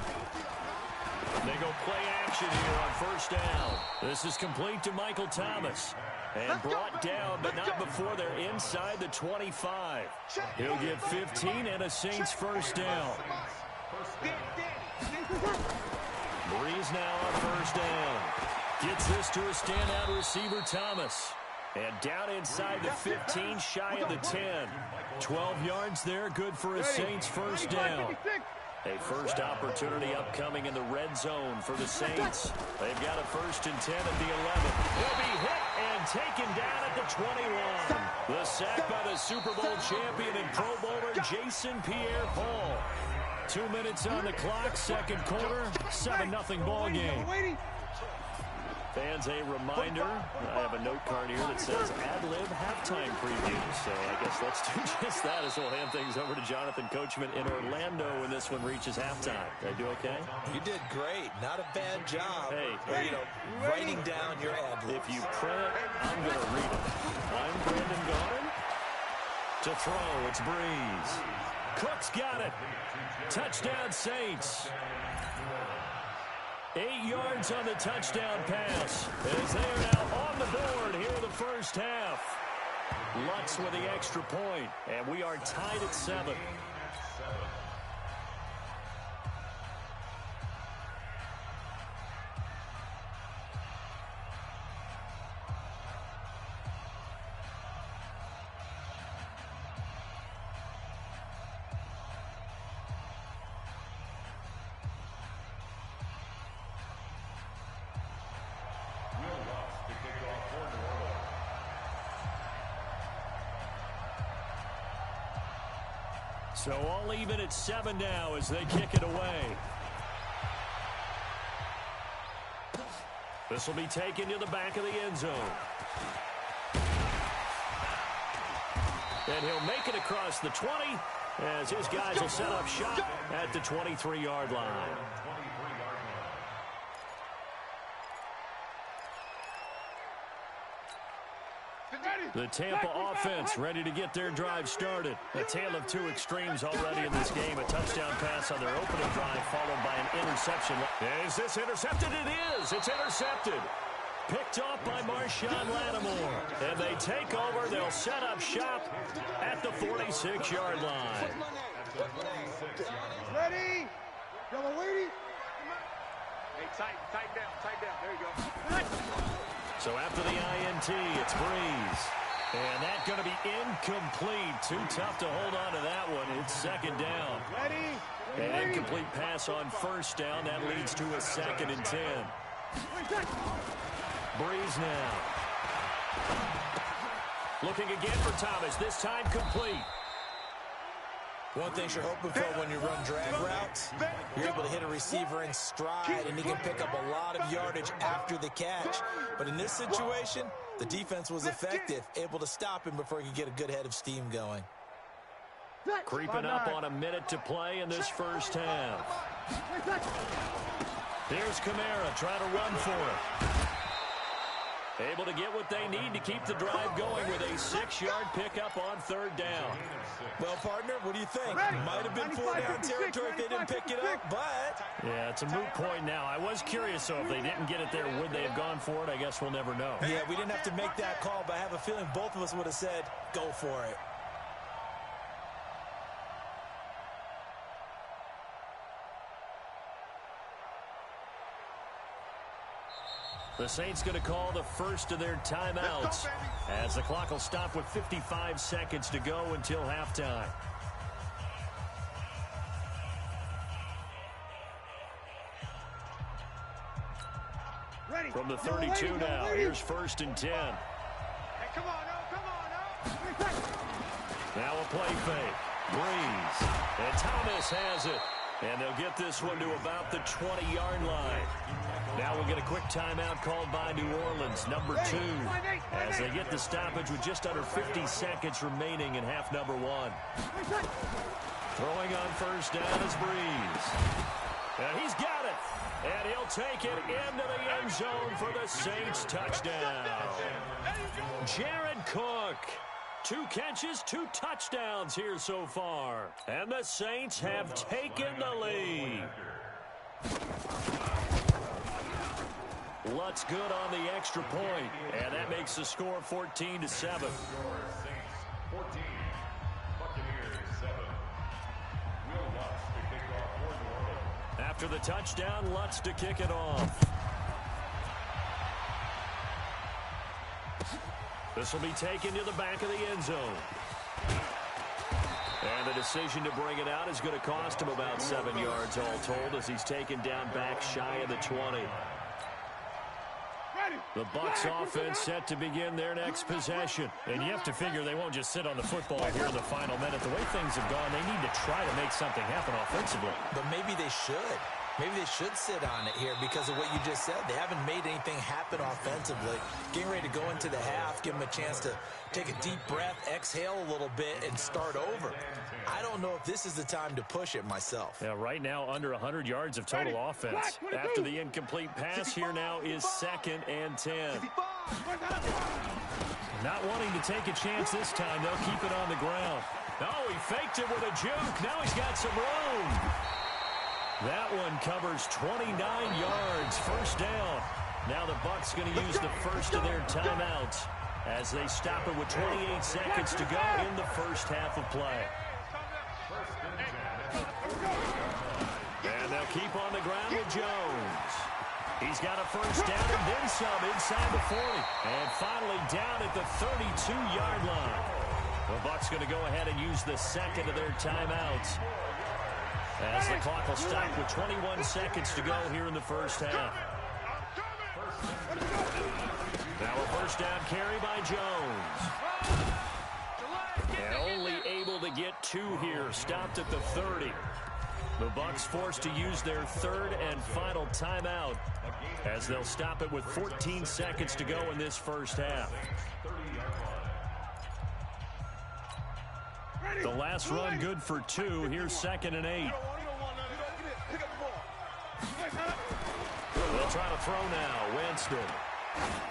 They go play action here on 1st down. This is complete to Michael Thomas. And brought down, but not before they're inside the 25. He'll get 15 and a Saints 1st down. Breeze now on 1st down. Gets this to a standout receiver, Thomas. And down inside the 15, shy of the 10. 12 yards there, good for a Saints first down. A first opportunity upcoming in the red zone for the Saints. They've got a 1st and 10 at the 11. He'll be hit and taken down at the 21. The sack by the Super Bowl champion and Pro Bowler Jason Pierre-Paul. 2 minutes on the clock, second quarter, 7-0 ball game. Fans, a reminder, I have a note card here that says ad-lib halftime preview. So I guess let's do just that as we'll hand things over to Jonathan Coachman in Orlando when this one reaches halftime. Did I do okay? You did great. Not a bad job. Hey, writing down your ad-libs. If you print it, I'm going to read it. I'm Brandon Gaudin. To throw, it's Breeze. Cook's got it. Touchdown, Saints. 8 yards on the touchdown pass as they are now on the board here in the first half. Lutz with the extra point, and we are tied at 7. So all even at 7 now as they kick it away. This will be taken to the back of the end zone. And he'll make it across the 20 as his guys will set up shop at the 23-yard line. The Tampa offense ready to get their drive started. A tale of two extremes already in this game. A touchdown pass on their opening drive followed by an interception. Is this intercepted? It is. It's intercepted. Picked off by Marshawn Lattimore. And they take over. They'll set up shop at the 46-yard line. Ready? Double waiting. Hey, tighten down. There you go. So after the INT, it's Breeze. And that's going to be incomplete. Too tough to hold on to that one. It's second down. Ready? An incomplete pass on first down. That leads to a 2nd and 10. Breeze now. Looking again for Thomas. This time complete. One thing you're hoping for when you run drag routes, you're able to hit a receiver in stride, and he can pick up a lot of yardage after the catch. But in this situation, the defense was effective, able to stop him before he could get a good head of steam going. Creeping up on a minute to play in this first half. Here's Kamara trying to run for it. Able to get what they need to keep the drive going with a 6-yard pickup on third down. Well, partner, what do you think? Might have been 4-down territory if they didn't pick it up, but... Yeah, it's a moot point now. I was curious, so if they didn't get it there, would they have gone for it? I guess we'll never know. Yeah, we didn't have to make that call, but I have a feeling both of us would have said, go for it. The Saints going to call the first of their timeouts as the clock will stop with 55 seconds to go until halftime. From the 32 now, here's 1st and 10. Hey, come on. Now a play fake. Breeze. And Thomas has it. And they'll get this one to about the 20-yard line. Now we'll get a quick timeout called by New Orleans, number 2, as they get the stoppage with just under 50 seconds remaining in half number 1. Throwing on first down is Breeze. And he's got it. And he'll take it into the end zone for the Saints touchdown. Jared Cook. 2 catches, 2 touchdowns here so far. And the Saints have taken the lead. Lutz good on the extra point, and that makes the score 14-7. 14, Buccaneers 7. Will Lutz to kick off for New Orleans. After the touchdown, Lutz to kick it off. This will be taken to the back of the end zone. And the decision to bring it out is going to cost him about 7 yards all told as he's taken down back shy of the 20. The Bucs offense set to begin their next possession. And you have to figure they won't just sit on the football here in the final minute. The way things have gone, they need to try to make something happen offensively. But maybe they should. Maybe they should sit on it here because of what you just said. They haven't made anything happen offensively. Getting ready to go into the half, give them a chance to take a deep breath, exhale a little bit, and start over. I don't know if this is the time to push it myself. Yeah, right now under 100 yards of total offense. After the incomplete pass, here now is 2nd and 10. Not wanting to take a chance this time. They'll keep it on the ground. Oh, he faked it with a juke. Now he's got some room. That one covers 29 yards. First down. Now the Bucs going to use the first of their timeouts as they stop it with 28 seconds to go in the first half of play. And they'll keep on the ground with Jones. He's got a first down and then some inside the 40. And finally down at the 32-yard line. The Bucs going to go ahead and use the second of their timeouts as the clock will stop with 21 seconds to go here in the first half. Now a first down carry by Jones. And only able to get 2 here. Stopped at the 30. The Bucs forced to use their third and final timeout as they'll stop it with 14 seconds to go in this first half. The last run good for 2. Here's 2nd and 8. They'll try to throw now. Winston.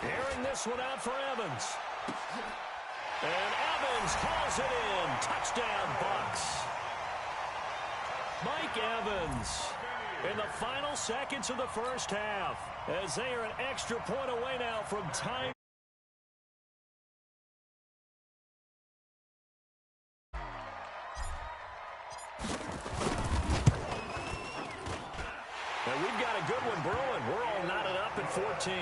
Airing this one out for Evans. And Evans hauls it in. Touchdown, Bucs. Mike Evans in the final seconds of the first half as they are an extra point away now from time. And we've got a good one brewing. We're all knotted up at 14.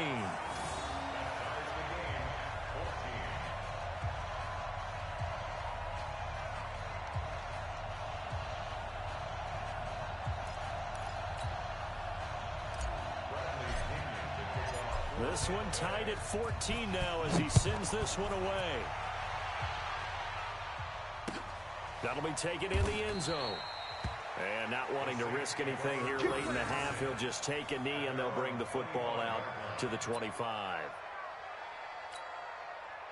This one tied at 14 now as he sends this one away. That'll be taken in the end zone. And not wanting to risk anything here late in the half, he'll just take a knee and they'll bring the football out to the 25.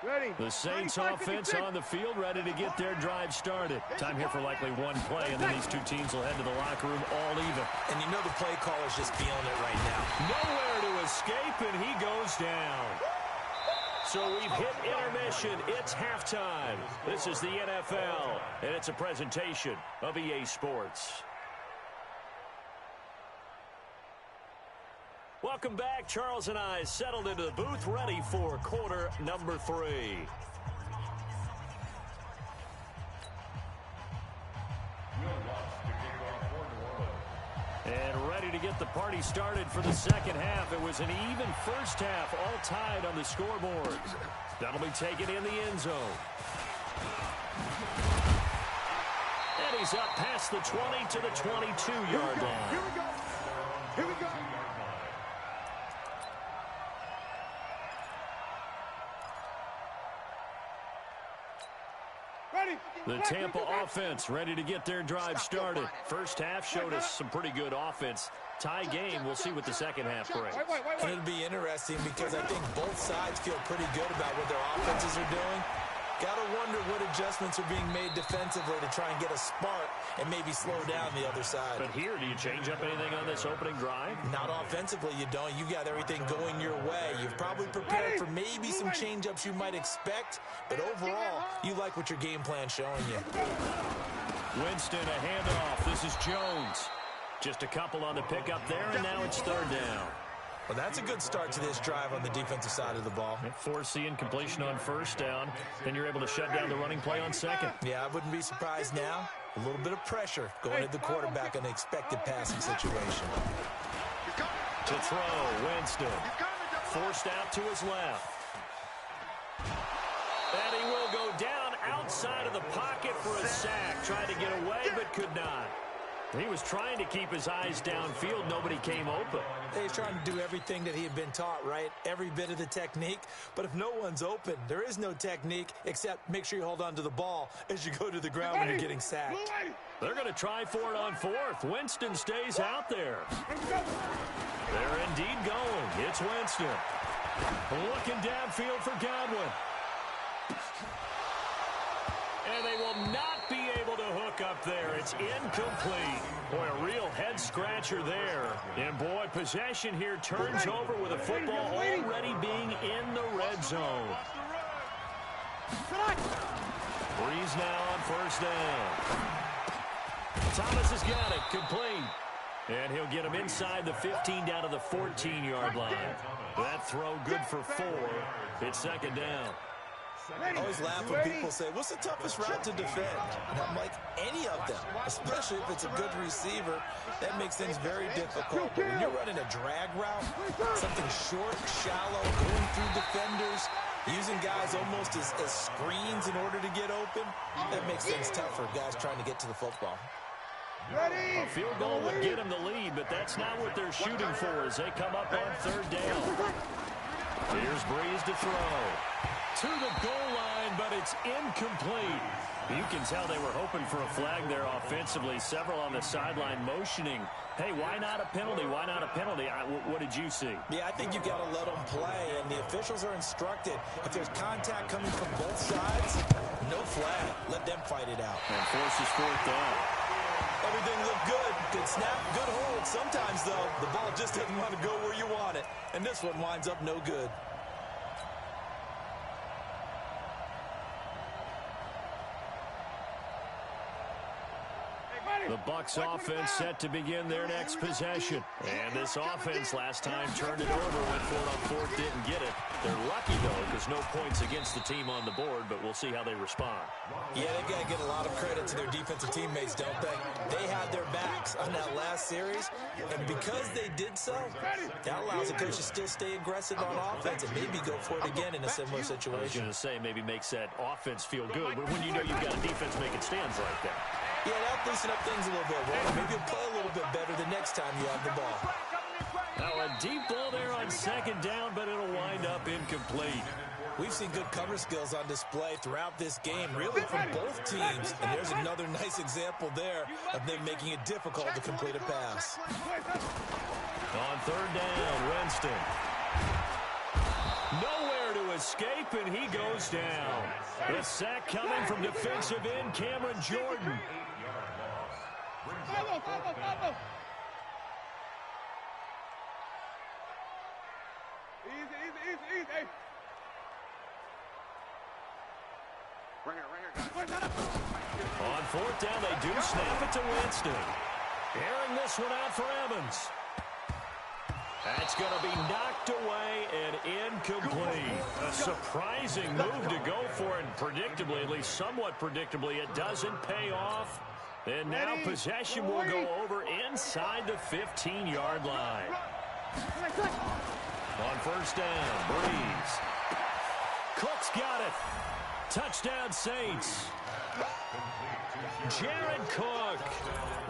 Ready. The Saints offense on the field, ready to get their drive started. Time here for likely one play, and then these two teams will head to the locker room all even. And you know the play caller's just feeling it right now. Nowhere to escape, and he goes down. So we've hit intermission. It's halftime. This is the NFL, and it's a presentation of EA Sports. Welcome back. Charles and I settled into the booth, ready for quarter number 3. And ready to get the party started for the second half. It was an even first half, all tied on the scoreboard. That'll be taken in the end zone. And he's up past the 20 to the 22-yard line. Here we go. Here we go. The Tampa offense ready to get their drive started. First half showed us some pretty good offense. Tie game. We'll see what the second half brings. And it'll be interesting because I think both sides feel pretty good about what their offenses are doing. Got to wonder what adjustments are being made defensively to try and get a spark and maybe slow down the other side. But here, do you change up anything on this opening drive? Not offensively, you don't. You got everything going your way. You've probably prepared for maybe some change-ups you might expect, but overall, you like what your game plan's showing you. Winston, a handoff. This is Jones. Just a couple on the pickup there, and now it's third down. Well, that's a good start to this drive on the defensive side of the ball. Force the incompletion on first down, then you're able to shut down the running play on second. Yeah, I wouldn't be surprised now. A little bit of pressure going at the quarterback in an expected passing situation. To throw, Winston. Forced out to his left. outside of the pocket for a sack. Tried to get away, but could not. He was trying to keep his eyes downfield. Nobody came open. He's trying to do everything that he had been taught, right? Every bit of the technique. But if no one's open, there is no technique except make sure you hold on to the ball as you go to the ground when you're getting sacked. They're going to try for it on fourth. Winston stays out there. They're indeed going. It's Winston. Looking downfield for Godwin. And they will not be able to hook up there. It's incomplete. Boy, a real head-scratcher there. And, boy, possession here turns over with a football already being in the red zone. Breeze now on first down. Thomas has got it. Complete. And he'll get him inside the 15 down to the 14-yard line. That throw good for 4. It's second down. I always laugh when people say, what's the toughest route to defend? And I'm like, any of them, especially if it's a good receiver. That makes things very difficult. But when you're running a drag route, something short, shallow, going through defenders, using guys almost as screens in order to get open, that makes things tough for guys trying to get to the football. A field goal would get them the lead, but that's not what they're shooting for as they come up on third down. Here's Breeze to throw. To the goal line, but it's incomplete. You can tell they were hoping for a flag there offensively. Several on the sideline motioning. Hey, why not a penalty? Why not a penalty? What did you see? Yeah, I think you've got to let them play, and the officials are instructed. If there's contact coming from both sides, no flag. Let them fight it out. And forces fourth down. Everything looked good. Good snap, good hold. Sometimes, though, the ball just doesn't want to go where you want it. And this one winds up no good. The Bucs offense set to begin their next possession. And this offense last time turned it over, went for it on fourth, didn't get it. They're lucky, though, because no points against the team on the board, but we'll see how they respond. Yeah, they've got to get a lot of credit to their defensive teammates, don't they? They had their backs on that last series, and because they did so, that allows the coach to still stay aggressive on offense and maybe go for it again in a similar situation. I was going to say maybe makes that offense feel good, but when you know you've got a defense making stands like that. Yeah, that'll loosen up things a little bit, right? Maybe you'll play a little bit better the next time you have the ball. Now a deep ball there on second down, but it'll wind up incomplete. We've seen good cover skills on display throughout this game, really from both teams. And there's another nice example there of them making it difficult to complete a pass. On third down, Winston. Nowhere to escape, and he goes down. The sack coming from defensive end Cameron Jordan. Easy. Hey. Right here, guys. On fourth down, they do snap it to Winston. Airing this one out for Evans. That's going to be knocked away and incomplete. A surprising move to go for it, and predictably, at least somewhat predictably, it doesn't pay off. And now possession will go over inside the 15-yard line. On first down, Breeze. Cook's got it. Touchdown, Saints. Jared Cook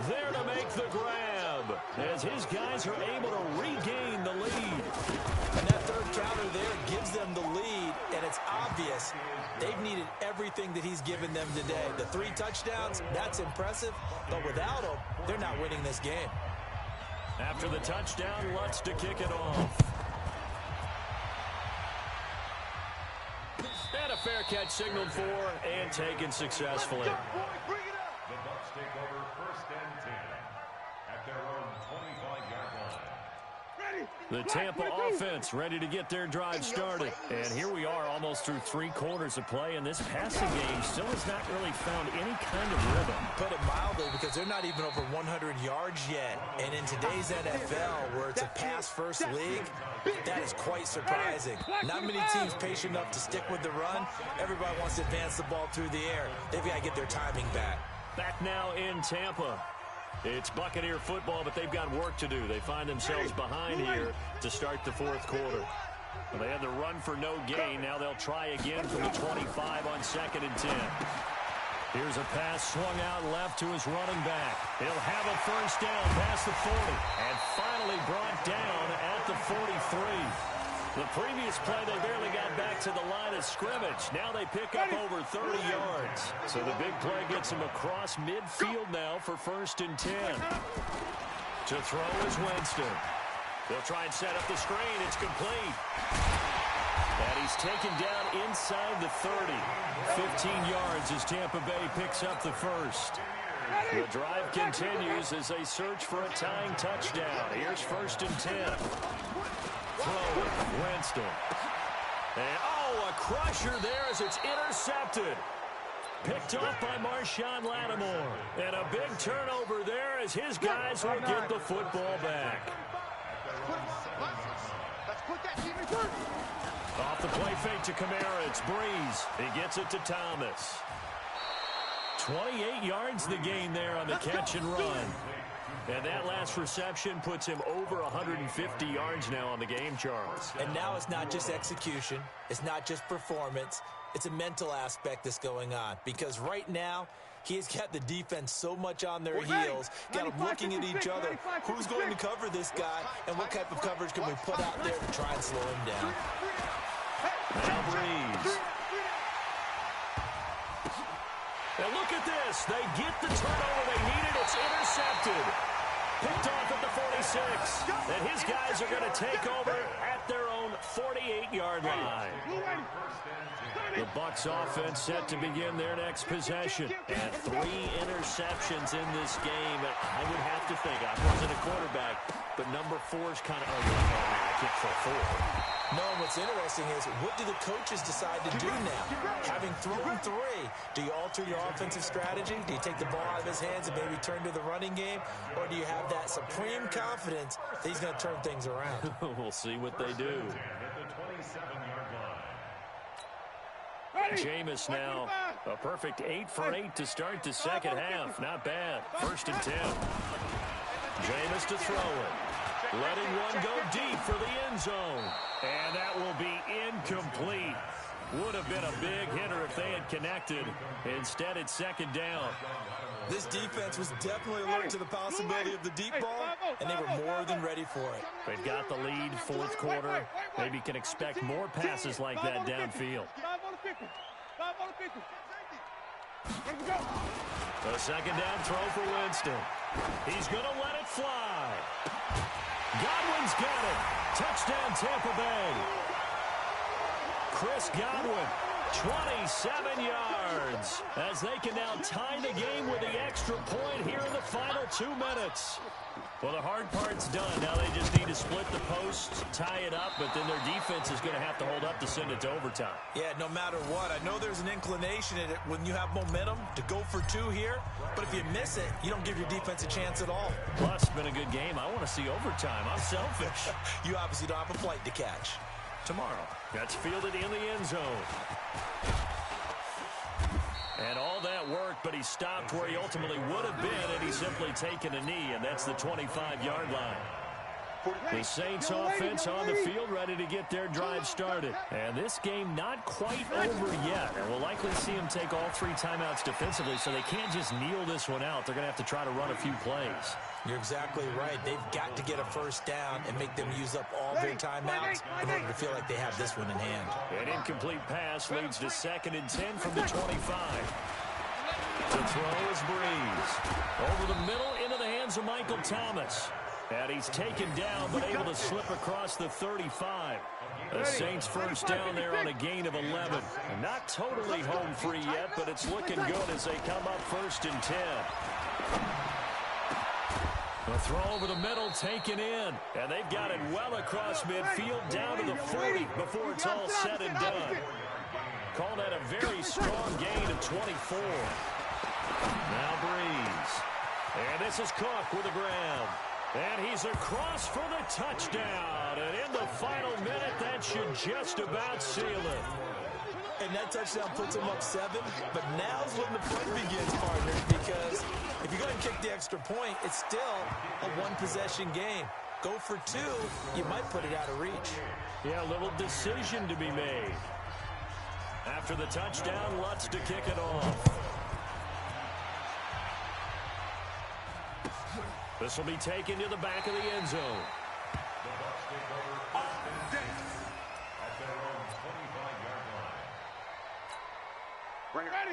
there to make the grab as his guys are able to regain the lead. And that third counter there gives them the lead, and it's obvious they've needed everything that he's given them today. The 3 touchdowns, that's impressive, but without him, they're not winning this game. After the touchdown, Lutz to kick it off. And a fair catch signaled for and taken successfully. The Bucs take over first and 10 at their own 25-yard line. The Tampa offense ready to get their drive started. And here we are almost through 3 quarters of play, and this passing game still has not really found any kind of rhythm. Put it mildly, because they're not even over 100 yards yet. And in today's NFL, where it's a pass-first league, that is quite surprising. Not many teams patient enough to stick with the run. Everybody wants to advance the ball through the air. They've got to get their timing back. Back now in Tampa. It's Buccaneer football, but they've got work to do. They find themselves behind here to start the fourth quarter. Well, they had the run for no gain. Now they'll try again from the 25 on 2nd and 10. Here's a pass swung out left to his running back. He'll have a first down past the 40 and finally brought down at the 43. The previous play, they barely got back to the line of scrimmage. Now they pick up over 30 yards. So the big play gets them across midfield now for 1st and 10. To throw is Winston. They'll try and set up the screen. It's complete. And he's taken down inside the 30. 15 yards as Tampa Bay picks up the first. The drive continues as they search for a tying touchdown. Here's 1st and 10. Throw, Winston. And, a crusher there as it's intercepted. Picked off by Marshawn Lattimore. And a big turnover there as his guys will get the football back. Off the play fake to Kamara, it's Breeze. He gets it to Thomas. 28 yards the gain there on the catch and run. And that last reception puts him over 150 yards now on the game, Charles. And now it's not just execution. It's not just performance. It's a mental aspect that's going on. Because right now, he's got the defense so much on their heels, got them looking at each other. Who's going to cover this guy, and what type of coverage can we put out there to try and slow him down? Now Breeze. And look at this. They get the turnover they needed. It's intercepted. Picked off at the 46. And his guys are going to take over at their own 48-yard line. The Bucs offense set to begin their next possession. And 3 interceptions in this game. I would have to think, I wasn't a quarterback, but number 4 is kind of, I can't throw 4. No, and what's interesting is, what do the coaches decide to do now? Having thrown 3, do you alter your offensive strategy? Do you take the ball out of his hands and maybe turn to the running game? Or do you have that supreme confidence that he's going to turn things around? We'll see what they do. Jameis now, a perfect 8 for 8 to start the second half. Not bad. 1st and 10. Jameis to throw it. Letting one go deep for the end zone. And that will be incomplete. Would have been a big hitter if they had connected. Instead, it's 2nd down. This defense was definitely alert to the possibility of the deep ball, and they were more than ready for it. They've got the lead, 4th quarter. Maybe can expect more passes like that downfield. A 2nd down throw for Winston. He's going to let it fly. Godwin's got it. Touchdown, Tampa Bay. Chris Godwin, 27 yards, as they can now tie the game with the extra point here in the final 2 minutes. Well, the hard part's done. Now they just need to split the posts, tie it up, but then their defense is going to have to hold up to send it to overtime. Yeah, no matter what. I know there's an inclination in it when you have momentum to go for 2 here, but if you miss it, you don't give your defense a chance at all. Plus, it's been a good game. I want to see overtime. I'm selfish. You obviously don't have a flight to catch. Tomorrow, that's fielded in the end zone. And all that worked, but he stopped where he ultimately would have been, and he's simply taken a knee, and that's the 25-yard line. The Saints offense on the field ready to get their drive started. And this game not quite over yet. And we'll likely see them take all 3 timeouts defensively, so they can't just kneel this one out. They're going to have to try to run a few plays. You're exactly right. They've got to get a first down and make them use up all their timeouts in order to feel like they have this one in hand. An incomplete pass leads to 2nd and 10 from the 25. The throw is Breeze. Over the middle into the hands of Michael Thomas. And he's taken down, but able to slip across the 35. The Saints first down there on a gain of 11. Not totally home free yet, but it's looking good as they come up 1st and 10. The throw over the middle taken in. And they've got it well across midfield down to the 40 before it's all said and done. Call that a very strong gain of 24. Now Breeze. And this is Cook with the grab. And he's across for the touchdown. And in the final minute, that should just about seal it. And that touchdown puts them up 7. But now's when the fun begins, partners, because if you go ahead and kick the extra point, it's still a 1-possession game. Go for two, you might put it out of reach. Yeah, a little decision to be made. After the touchdown, Lutz to kick it off. This will be taken to the back of the end zone.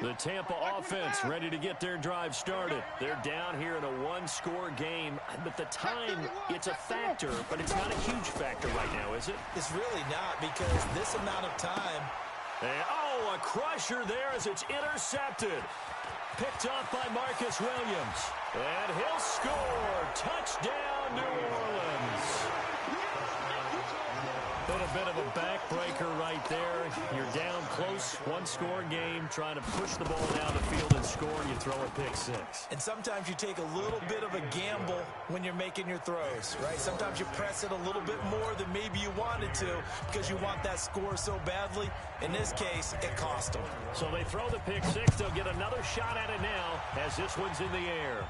The Tampa offense ready to get their drive started. They're down here in a one-score game, but the time, it's a factor, but it's not a huge factor right now, is it? It's really not, because this amount of time. And, oh, a crusher there as it's intercepted. Picked off by Marcus Williams. And he'll score. Touchdown, New Orleans. Been a bit of a backbreaker right there. You're down close, one-score game, trying to push the ball down the field and score, and you throw a pick six. And sometimes you take a little bit of a gamble when you're making your throws, right? Sometimes you press it a little bit more than maybe you wanted to because you want that score so badly. In this case, it cost them. So they throw the pick six. They'll get another shot at it now as this one's in the air.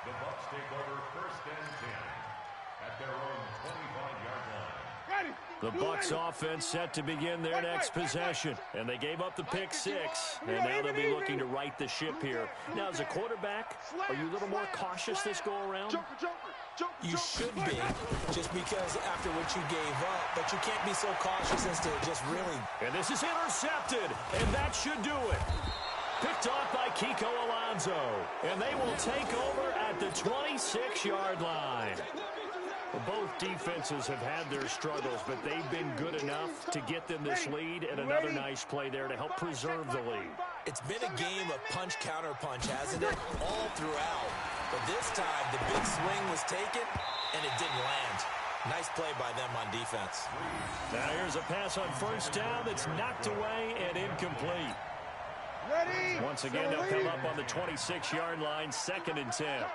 The Bucs take over 1st and 10 at their own 25-yard line. The Bucs offense set to begin their next possession. And they gave up the pick six. And now they'll be looking to right the ship here. Now, as a quarterback, are you a little more cautious this go-around? You should be, just because after what you gave up. But you can't be so cautious as to just really. And this is intercepted. And that should do it. Picked off by Kiko Alonso. And they will take over at the 26-yard line. Well, both defenses have had their struggles, but they've been good enough to get them this lead, and another nice play there to help preserve the lead. It's been a game of punch-counter-punch, hasn't it? All throughout. But this time, the big swing was taken, and it didn't land. Nice play by them on defense. Now here's a pass on first down that's knocked away and incomplete. Ready? Once again, they'll come up on the 26-yard line, 2nd and 10.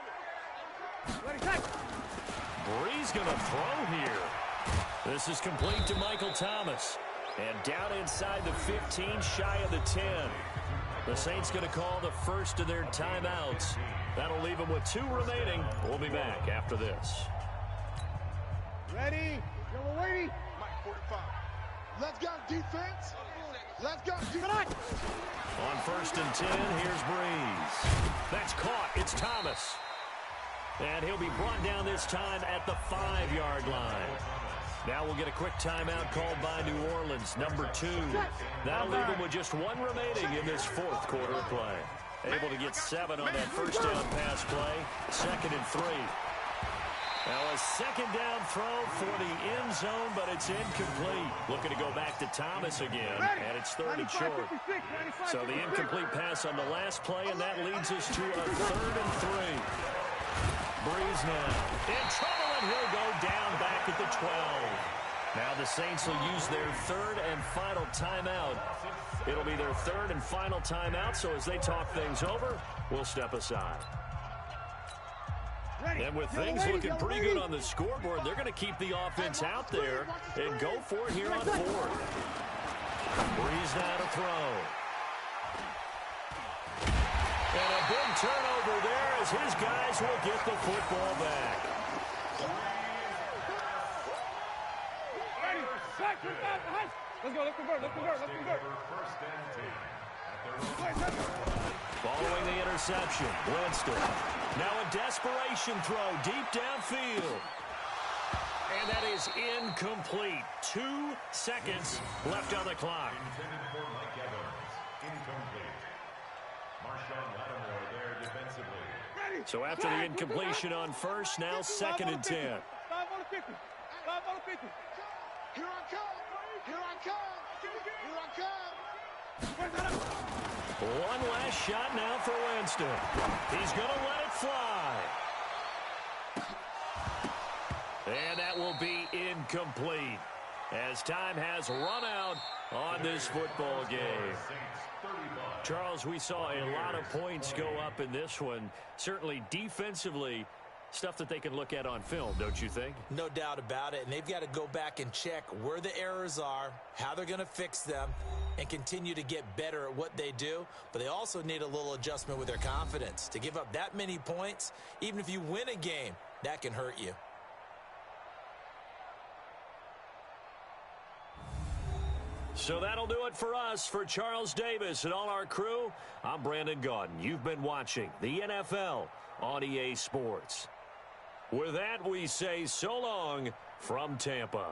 Bree's going to throw here. This is complete to Michael Thomas. And down inside the 15, shy of the 10. The Saints going to call the first of their timeouts. That'll leave them with 2 remaining. We'll be back after this. Ready? We're waiting. Mike 45. Let's go defense. Let's go defense. On 1st and 10, here's Breeze. That's caught. It's Thomas. And he'll be brought down this time at the 5-yard line. Now we'll get a quick timeout called by New Orleans, number 2. That'll leave them with just 1 remaining in this 4th quarter of play. Able to get 7 on that first down pass play. 2nd and 3. Now a 2nd down throw for the end zone, but it's incomplete. Looking to go back to Thomas again, and it's 3rd and short. So the incomplete pass on the last play, and that leads us to a 3rd and 3. Breeze now in trouble, and he'll go down back at the 12. Now the Saints will use their 3rd and final timeout. It'll be their 3rd and final timeout, so as they talk things over, we'll step aside. And with things looking pretty good on the scoreboard, they're going to keep the offense out there and go for it here on 4th. Breeze now to throw. And a big turnover there as his guys will get the football back. Let's go, let's convert, let's convert, let's convert. Following the interception, Winston. Now a desperation throw deep downfield. And that is incomplete. 2 seconds left on the clock. So after the incompletion on first, now 2nd and 10. 5 on the 50. 5 on the 50. Here I come. Here I come. Here I come. One last shot now for Winston. He's going to let it fly. And that will be incomplete as time has run out on this football game. Charles, we saw a lot of points go up in this one. Certainly defensively, Stuff that they can look at on film, don't you think? No doubt about it, and they've got to go back and check where the errors are, how they're going to fix them, and continue to get better at what they do. But they also need a little adjustment with their confidence. To give up that many points, even if you win a game, that can hurt you. So that'll do it for us. For Charles Davis and all our crew, I'm Brandon Gaudin. You've been watching the NFL on EA Sports. With that, we say so long from Tampa.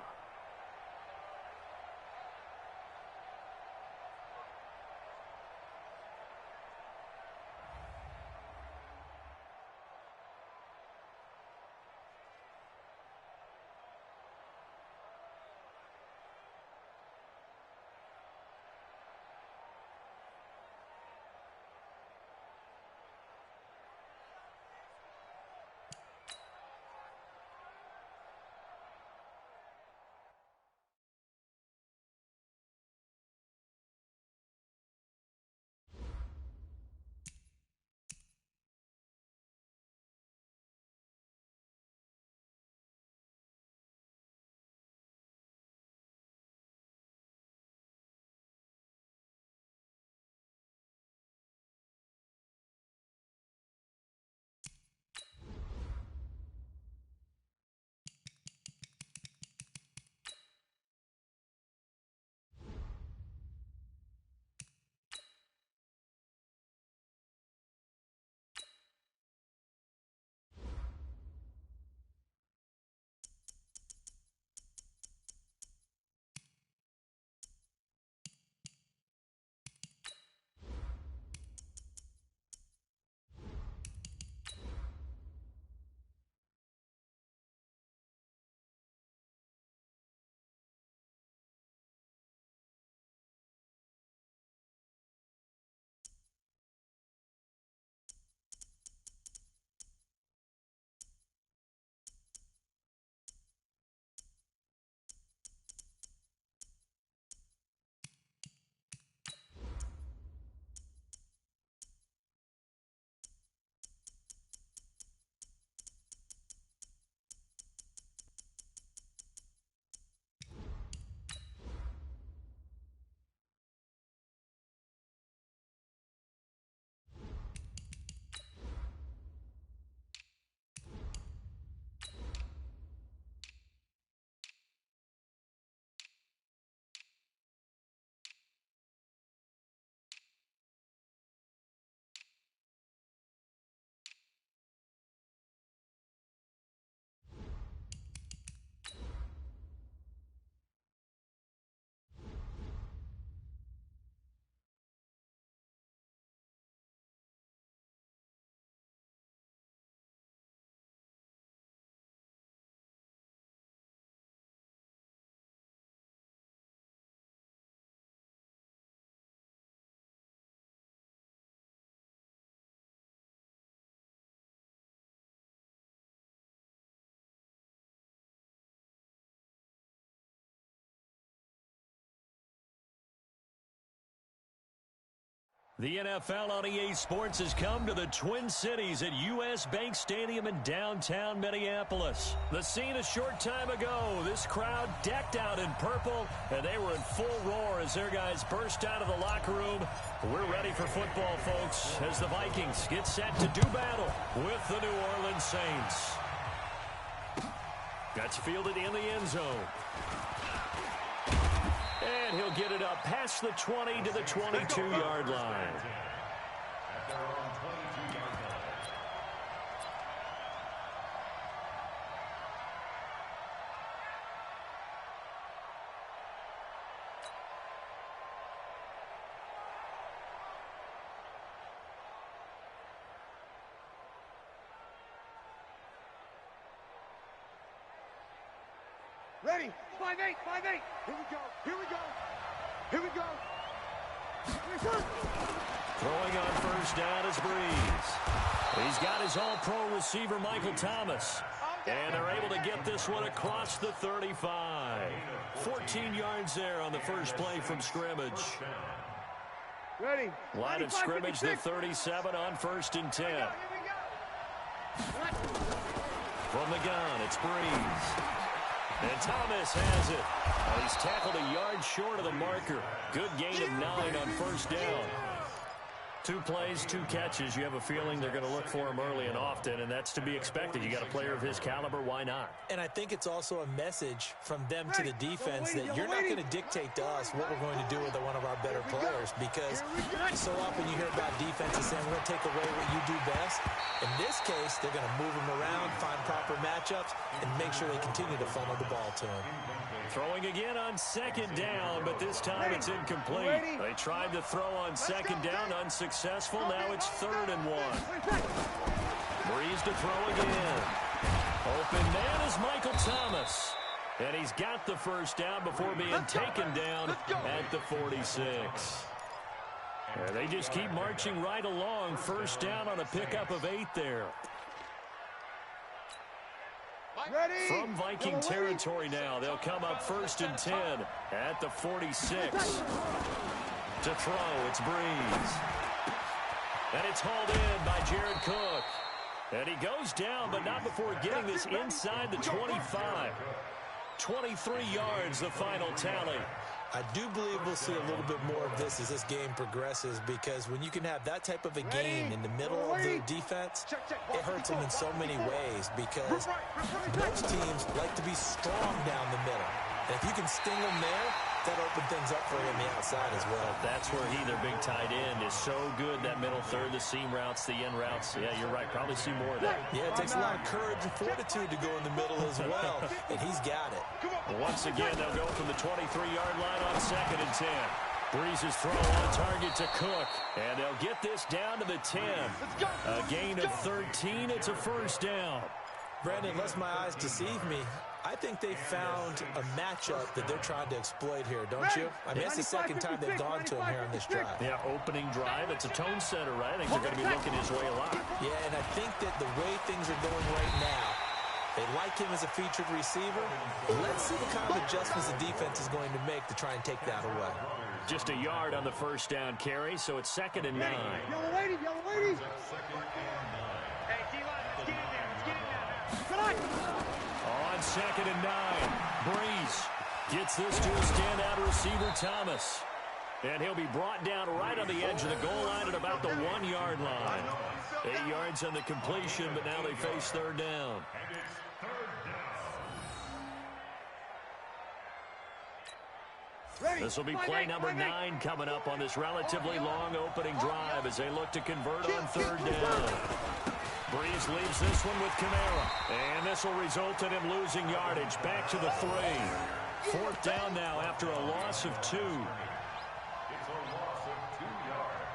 The NFL on EA Sports has come to the Twin Cities at U.S. Bank Stadium in downtown Minneapolis. The scene a short time ago, this crowd decked out in purple, and they were in full roar as their guys burst out of the locker room. We're ready for football, folks, as the Vikings get set to do battle with the New Orleans Saints. That's fielded in the end zone. And he'll get it up past the 20 to the 22-yard line. Ready? 5-8, 5-8. Here we go. Here we go. Here we go. Throwing on first down is Breeze. He's got his all-pro receiver, Michael Thomas. And they're able to get this one across the 35. 14 yards there on the first play from scrimmage. Ready? Line of scrimmage, the 37 on 1st and 10. From the gun, it's Breeze. And Thomas has it. He's tackled a yard short of the marker. Good gain of 9 on first down. 2 plays, 2 catches. You have a feeling they're going to look for him early and often, and that's to be expected. You got a player of his caliber, why not? And I think it's also a message from them to the defense that you're not going to dictate to us what we're going to do with one of our better players, because so often you hear about defenses saying we're going to take away what you do best. In this case, they're going to move them around, find proper matchups, and make sure they continue to funnel the ball to him. Throwing again on second down, but this time it's incomplete. They tried to throw on second down, unsuccessful. Now it's 3rd and 1. Breeze to throw again. Open man is Michael Thomas. And he's got the first down before being taken down at the 46. And they just keep marching right along. First down on a pickup of 8 there. From Viking territory now, they'll come up 1st and 10 at the 46. To throw, it's Breeze. And it's hauled in by Jared Cook. And he goes down, but not before getting this inside the 25. 23 yards, the final tally. I do believe we'll see a little bit more of this as this game progresses, because when you can have that type of a gain in the middle of the defense, it hurts them in so many ways, because most teams like to be strong down the middle. And if you can sting them there, that opens things up for you on the outside as well. That's where their big tight end, is so good, that middle third, the seam routes, the in routes. Yeah, you're right. Probably see more of that. Yeah, it takes a lot of courage and fortitude to go in the middle as well, and he's got it. Once again, they'll go from the 23-yard line on 2nd and 10. Breeze's throw on target to Cook, and they'll get this down to the 10. A gain of 13. It's a first down. Brandon, unless my eyes deceive me, I think they found a matchup that they're trying to exploit here, don't you? I mean, it's the second time they've gone to him here on this drive. Yeah, opening drive. It's a tone setter, right? I think they're going to be looking his way a lot. Yeah, and I think that the way things are going right now, they like him as a featured receiver. Let's see what kind of adjustments the defense is going to make to try and take that away. Just a yard on the first down carry, so it's 2nd and 9. Yellow lady, yellow lady. Hey, D-line, let's get in there. Let's get in there. On 2nd and 9, Breeze gets this to a standout receiver, Thomas. And he'll be brought down right on the edge of the goal line at about the 1-yard line. 8 yards on the completion, but now they face 3rd down. This will be play number 9 coming up on this relatively long opening drive as they look to convert on 3rd down. Breeze leaves this one with Kamara. And this will result in him losing yardage back to the 3. 4th down now after a loss of 2. It's a loss of 2 yards.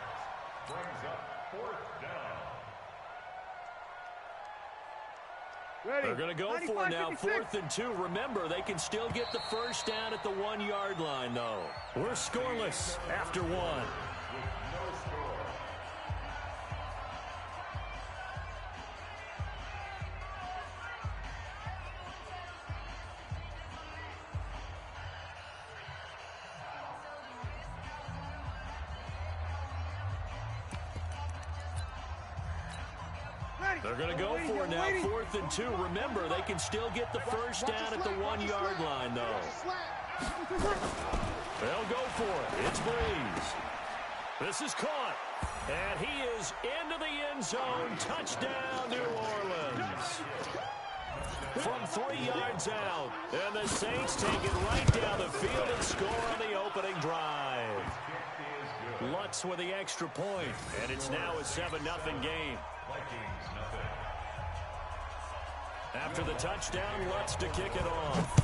Brings up 4th down. They're going to go for now 4th and 2. Remember, they can still get the first down at the 1-yard line, though. We're scoreless after 1. With no score. They're going to go for now 4th and 2. Remember, they can still get the first down at the 1-yard line, though. They'll go for it. It's Breeze. This is caught. And he is into the end zone. Touchdown, New Orleans. From 3 yards out. And the Saints take it right down the field and score on the opening drive. Lutz with the extra point. And it's now a 7-0 game. Vikings nothing. After the touchdown, Lutz to kick it off.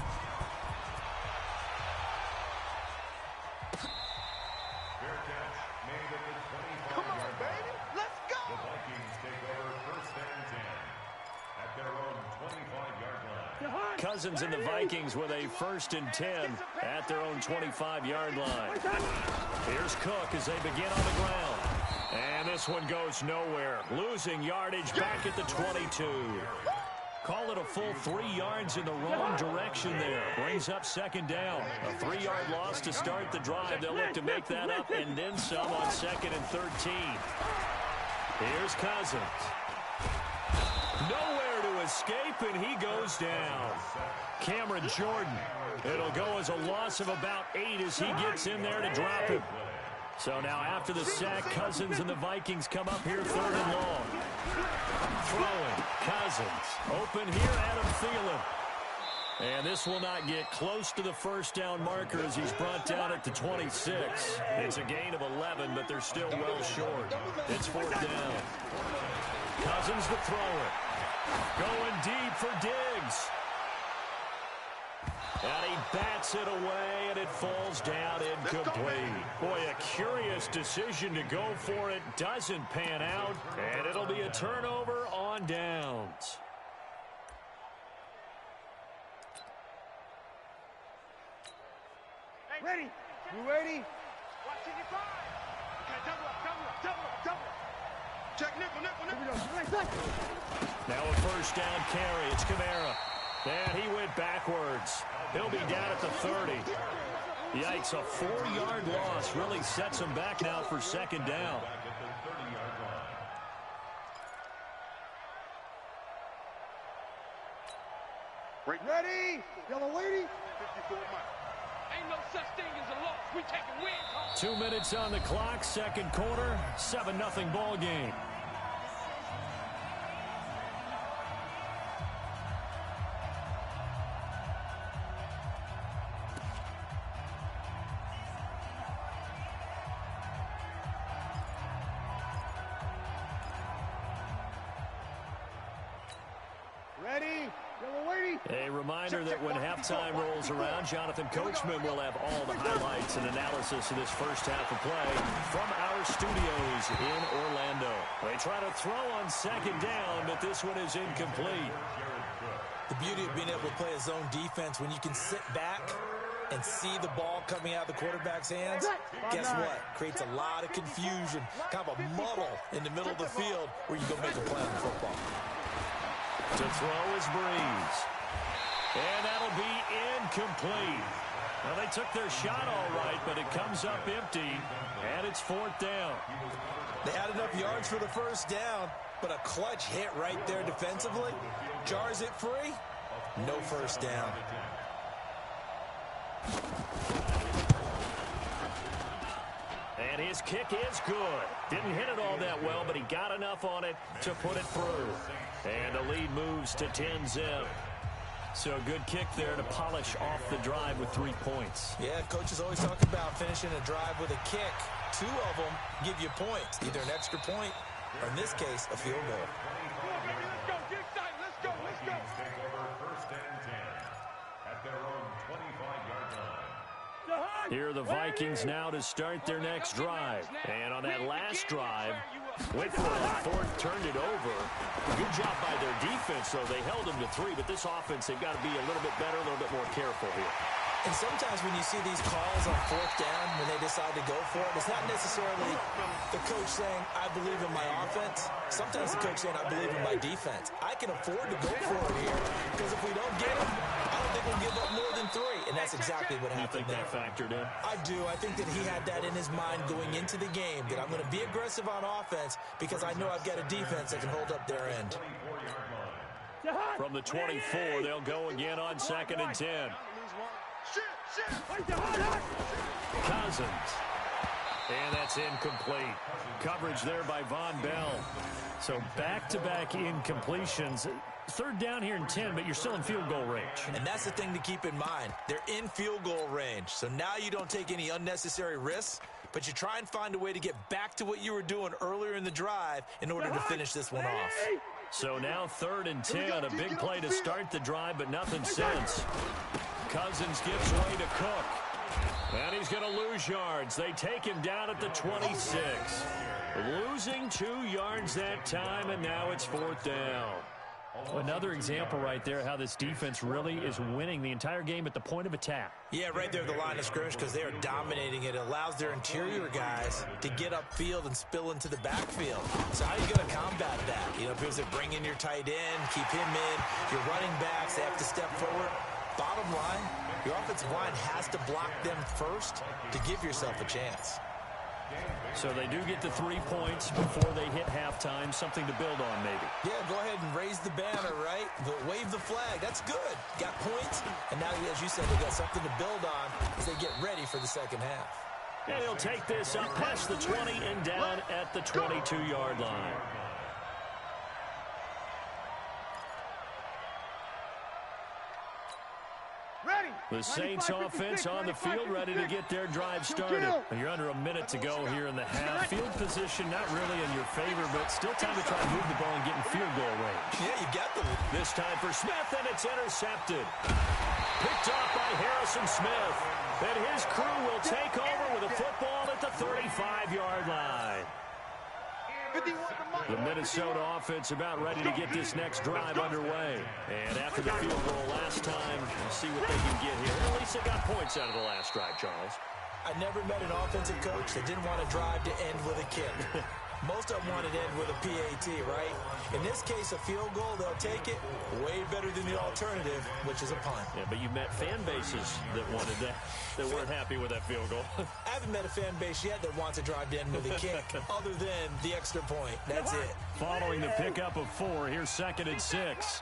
Fair catch made at the 25-yard line. Come on, baby. Let's go. The Vikings take over 1st and 10 at their own 25-yard line. Cousins and the Vikings with a 1st and 10 at their own 25-yard line. Here's Cook as they begin on the ground. And this one goes nowhere. Losing yardage back at the 22. Call it a full 3 yards in the wrong direction there. Brings up 2nd down. A 3-yard loss to start the drive. They'll look to make that up and then some on 2nd and 13. Here's Cousins. Nowhere to escape, and he goes down. Cameron Jordan. It'll go as a loss of about 8 as he gets in there to drop him. So now after the sack, Cousins and the Vikings come up here 3rd and long. Throwing, Cousins. Open here, Adam Thielen. And this will not get close to the first down marker as he's brought down at the 26. It's a gain of 11, but they're still well short. It's 4th down. Cousins to throw it. Going deep for Diggs. And he bats it away, and it falls down incomplete. Boy, a curious decision to go for it. Doesn't pan out, and it'll be a turnover on downs. Ready? You ready? Watching your five. Okay, double up. Check nickel. Now a first down carry. It's Kamara. And he went backwards. He'll be down at the 30. Yikes, a 4-yard loss really sets him back now for 2nd down. Ready? Yellow lady. 54 miles. Ain't no such thing as a loss. We taking wins. 2 minutes on the clock, 2nd quarter, 7-0 ball game. A reminder that when halftime rolls around, Jonathan Coachman will have all the highlights and analysis of this first half of play from our studios in Orlando. They try to throw on 2nd down, but this one is incomplete. The beauty of being able to play a zone defense when you can sit back and see the ball coming out of the quarterback's hands, guess what? Creates a lot of confusion, kind of a muddle in the middle of the field where you go make a play on the football. To throw is Breeze. And that'll be incomplete. Well, they took their shot all right, but it comes up empty, and it's 4th down. They had enough yards for the first down, but a clutch hit right there defensively. Jars it free. No first down. And his kick is good. Didn't hit it all that well, but he got enough on it to put it through. And the lead moves to 10-zip. So a good kick there to polish off the drive with 3 points. Yeah, coaches always talk about finishing a drive with a kick. 2 of them give you points, either an extra point or, in this case, a field goal. Let's go. Get excited. Let's go. Take over 1st and 10 at their own 25-yard line. Here are the Vikings now to start their next drive. And on that last drive, wait for it, Ford turned it over. Good job by their defense, though. They held them to 3, but this offense, they've got to be a little bit better, a little bit more careful here. And sometimes when you see these calls on 4th down, when they decide to go for it, it's not necessarily the coach saying, I believe in my offense. Sometimes the coach saying, I believe in my defense. I can afford to go for it here, because if we don't get him, I don't think we'll give up more than 3. And that's exactly what happened there. You think that factored in? I do. I think that he had that in his mind going into the game, that I'm going to be aggressive on offense because I know I've got a defense that can hold up their end. From the 24, they'll go again on 2nd and 10. Cousins. And that's incomplete. Coverage there by Von Bell. So back-to-back incompletions. 3rd down here in 10, but you're still in field goal range. And that's the thing to keep in mind. They're in field goal range. So now you don't take any unnecessary risks, but you try and find a way to get back to what you were doing earlier in the drive in order to finish this one off. So now 3rd and 10, a big play to start the drive, but nothing since. Cousins gives way to Cook. And he's going to lose yards. They take him down at the 26. Losing 2 yards that time, and now it's 4th down. Another example right there how this defense really is winning the entire game at the point of attack. Yeah, right there at the line of scrimmage because they are dominating it. It allows their interior guys to get upfield and spill into the backfield. So how are you going to combat that? You know, because they bring in your tight end, keep him in. Your running backs, they have to step forward. Bottom line, your offensive line has to block them first to give yourself a chance. So they do get the 3 points before they hit halftime. Something to build on, maybe. Yeah, go ahead and raise the banner, right? Wave the flag. That's good. Got points. And now, as you said, they got something to build on as they get ready for the second half. And he'll take this up past the 20 and down at the 22-yard line. The Saints offense on the field, ready to get their drive started. You're under a minute to go here in the half. Field position not really in your favor, but still time to try to move the ball and get in field goal range. Yeah, you got the... This time for Smith, and it's intercepted. Picked off by Harrison Smith. And his crew will take over with a football at the 35-yard line. The Minnesota offense about ready to get this next drive underway. And after the field goal last time, we'll see what they can get here. At least they got points out of the last drive, Charles. I never met an offensive coach that didn't want to drive to end with a kick. Most of them wanted to end with a PAT, right? In this case, a field goal, they'll take it. Way better than the alternative, which is a punt. Yeah, but you met fan bases that wanted that, that weren't happy with that field goal. I haven't met a fan base yet that wants to drive to end with a kick, other than the extra point. That's it. Following the pickup of 4, here's 2nd and 6.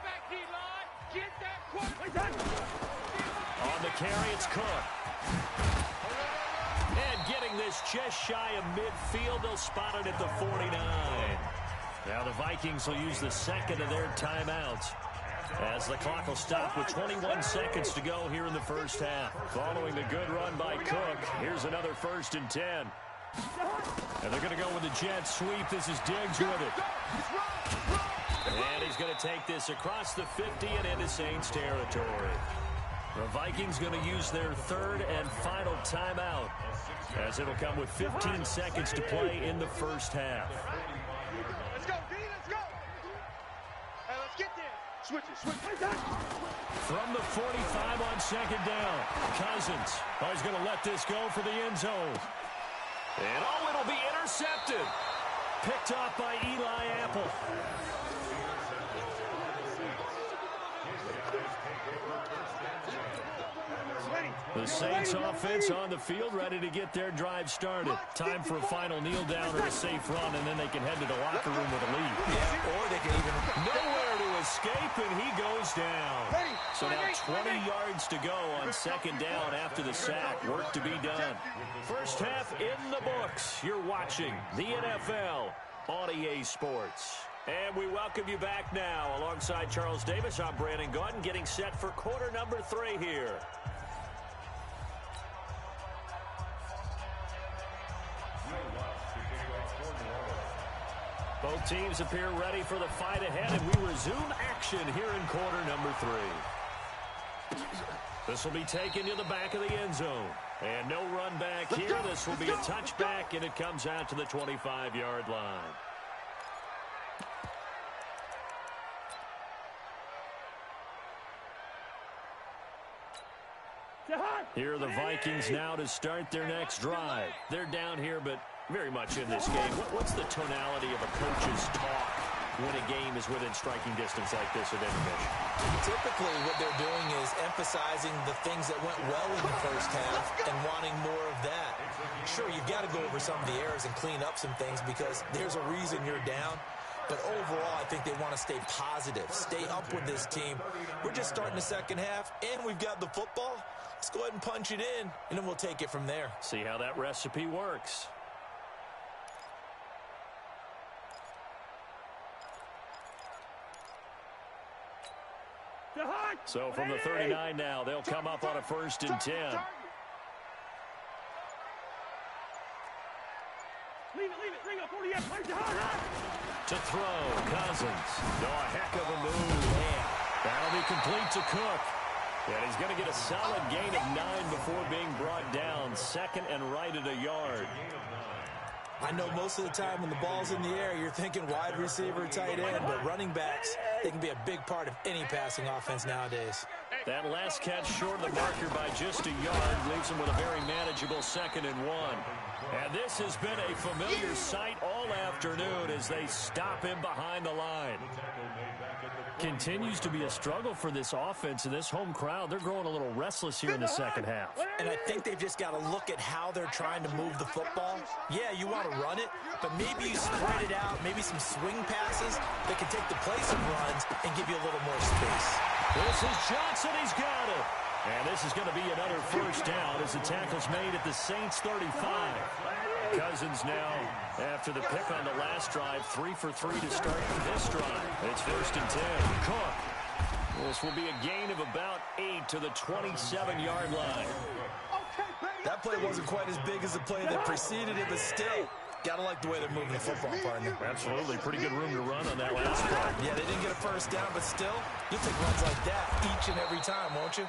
On the carry, it's Cook. And getting this just shy of midfield, they'll spot it at the 49. Now the Vikings will use the second of their timeouts as the clock will stop with 21 seconds to go here in the first half. Following the good run by Cook, here's another 1st and 10. And they're going to go with the jet sweep. This is Diggs with it. And he's going to take this across the 50 and into Saints territory. The Vikings going to use their 3rd and final timeout, as it'll come with 15 seconds to play in the first half. Let's go, D, let's go. Hey, let's get there. Switch it. From the 45 on 2nd down, Cousins. Oh, he's going to let this go for the end zone. And oh, it'll be intercepted. Picked off by Eli Apple. The Saints offense on the field, ready to get their drive started. Time for a final kneel down or a safe run, and then they can head to the locker room with a lead. Yeah, or they can even... Nowhere to escape, and he goes down. So now 20 yards to go on 2nd down after the sack. Work to be done. First half in the books. You're watching the NFL on EA Sports. And we welcome you back now. Alongside Charles Davis, I'm Brandon Gaudin, getting set for quarter number 3 here. Both teams appear ready for the fight ahead, and we resume action here in quarter number 3. This will be taken to the back of the end zone. And no run back here. This will be a touchback, and it comes out to the 25-yard line. Here are the Vikings now to start their next drive. They're down here, but very much in this game. What's the tonality of a coach's talk when a game is within striking distance like this at intermission? Typically, what they're doing is emphasizing the things that went well in the first half and wanting more of that. Sure, you've got to go over some of the errors and clean up some things because there's a reason you're down. But overall, I think they want to stay positive, stay up with this team. We're just starting the second half, and we've got the football. Let's go ahead and punch it in, and then we'll take it from there. See how that recipe works. So from the 39 now, they'll come up on a 1st and 10. To throw, Cousins. No, a heck of a move. Man, that'll be complete to Cook. And he's going to get a solid gain of 9 before being brought down. 2nd and right at a yard. I know most of the time when the ball's in the air, you're thinking wide receiver, tight end, but running backs, they can be a big part of any passing offense nowadays. That last catch short of the marker by just a yard leaves him with a very manageable 2nd and 1. And this has been a familiar sight all afternoon as they stop him behind the line. The tackle made back at the continues to be a struggle for this offense and this home crowd. They're growing a little restless here in the second half. And I think they've just got to look at how they're trying to move the football. Yeah, you want to run it, but maybe you spread it out, maybe some swing passes that can take the place of runs and give you a little more space. This is Johnson. He's got it. And this is going to be another first down as the tackle's made at the Saints 35. Cousins now, after the pick on the last drive, 3 for 3 to start this drive. It's 1st and 10. Cook. This will be a gain of about 8 to the 27-yard line. That play wasn't quite as big as the play that preceded it, but still, gotta like the way they're moving the football, partner. Absolutely. Pretty good room to run on that last play. Yeah, they didn't get a first down, but still, you'll take runs like that each and every time, won't you?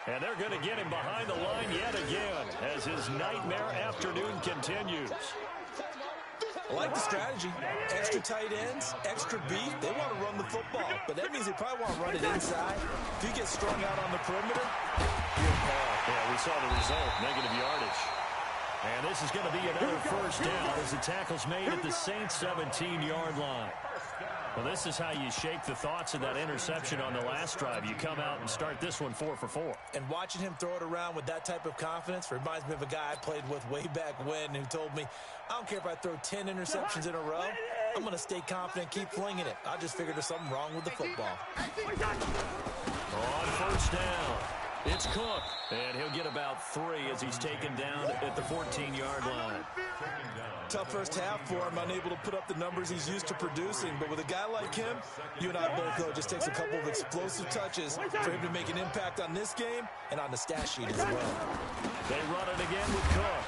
And they're going to get him behind the line yet again as his nightmare afternoon continues. I like the strategy. Extra tight ends, extra beef. They want to run the football, but that means they probably want to run it inside. If you get strung out on the perimeter, you're in power. Yeah, we saw the result, negative yardage. And this is going to be another first down as the tackle's made at the Saints 17-yard line. Well, this is how you shake the thoughts of that interception on the last drive. You come out and start this one 4 for 4. And watching him throw it around with that type of confidence reminds me of a guy I played with way back when who told me, I don't care if I throw 10 interceptions in a row. I'm going to stay confident, keep flinging it. I just figured there's something wrong with the football. On first down, it's Cook. And he'll get about 3 as he's taken down at the 14-yard line. Tough first half for him, unable to put up the numbers he's used to producing. But with a guy like him, you and I both know it just takes a couple of explosive touches for him to make an impact on this game and on the stat sheet as well. They run it again with Cook.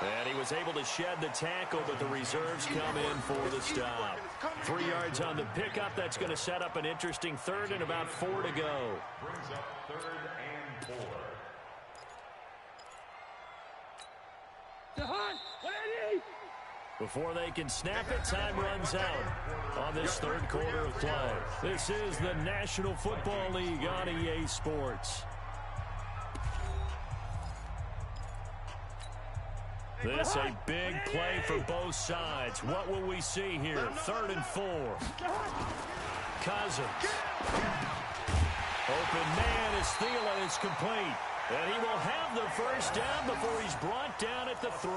And he was able to shed the tackle, but the reserves come in for the stop. 3 yards on the pickup. That's going to set up an interesting third and about 4 to go. Brings up 3rd and 4. Before they can snap it, time runs out on this third quarter of play. This is the National Football League on EA Sports. This a big play for both sides. What will we see here? 3rd and 4. Cousins. Open man is Thielen. It's complete. And he will have the first down before he's brought down at the 3.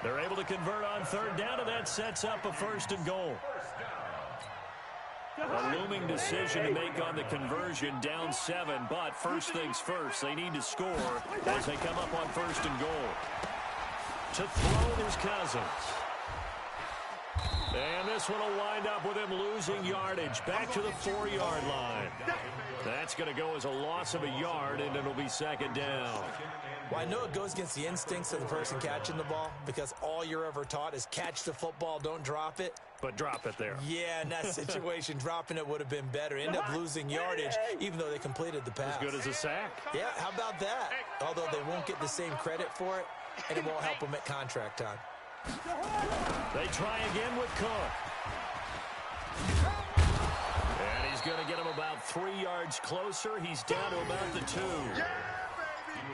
They're able to convert on 3rd down, and that sets up a 1st and goal. A looming decision to make on the conversion, down 7, but first things first, they need to score as they come up on 1st and goal. To throw, there's Cousins. And this one will wind up with him losing yardage back to the 4-yard line. That's going to go as a loss of a yard, and it'll be 2nd down. Well, I know it goes against the instincts of the person catching the ball because all you're ever taught is catch the football, don't drop it. But drop it there. Yeah, in that situation, dropping it would have been better. End up losing yardage, even though they completed the pass. As good as a sack. Yeah, how about that? Although they won't get the same credit for it, and it won't help them at contract time. They try again with Cook. And he's going to get him about 3 yards closer. He's down to about the 2.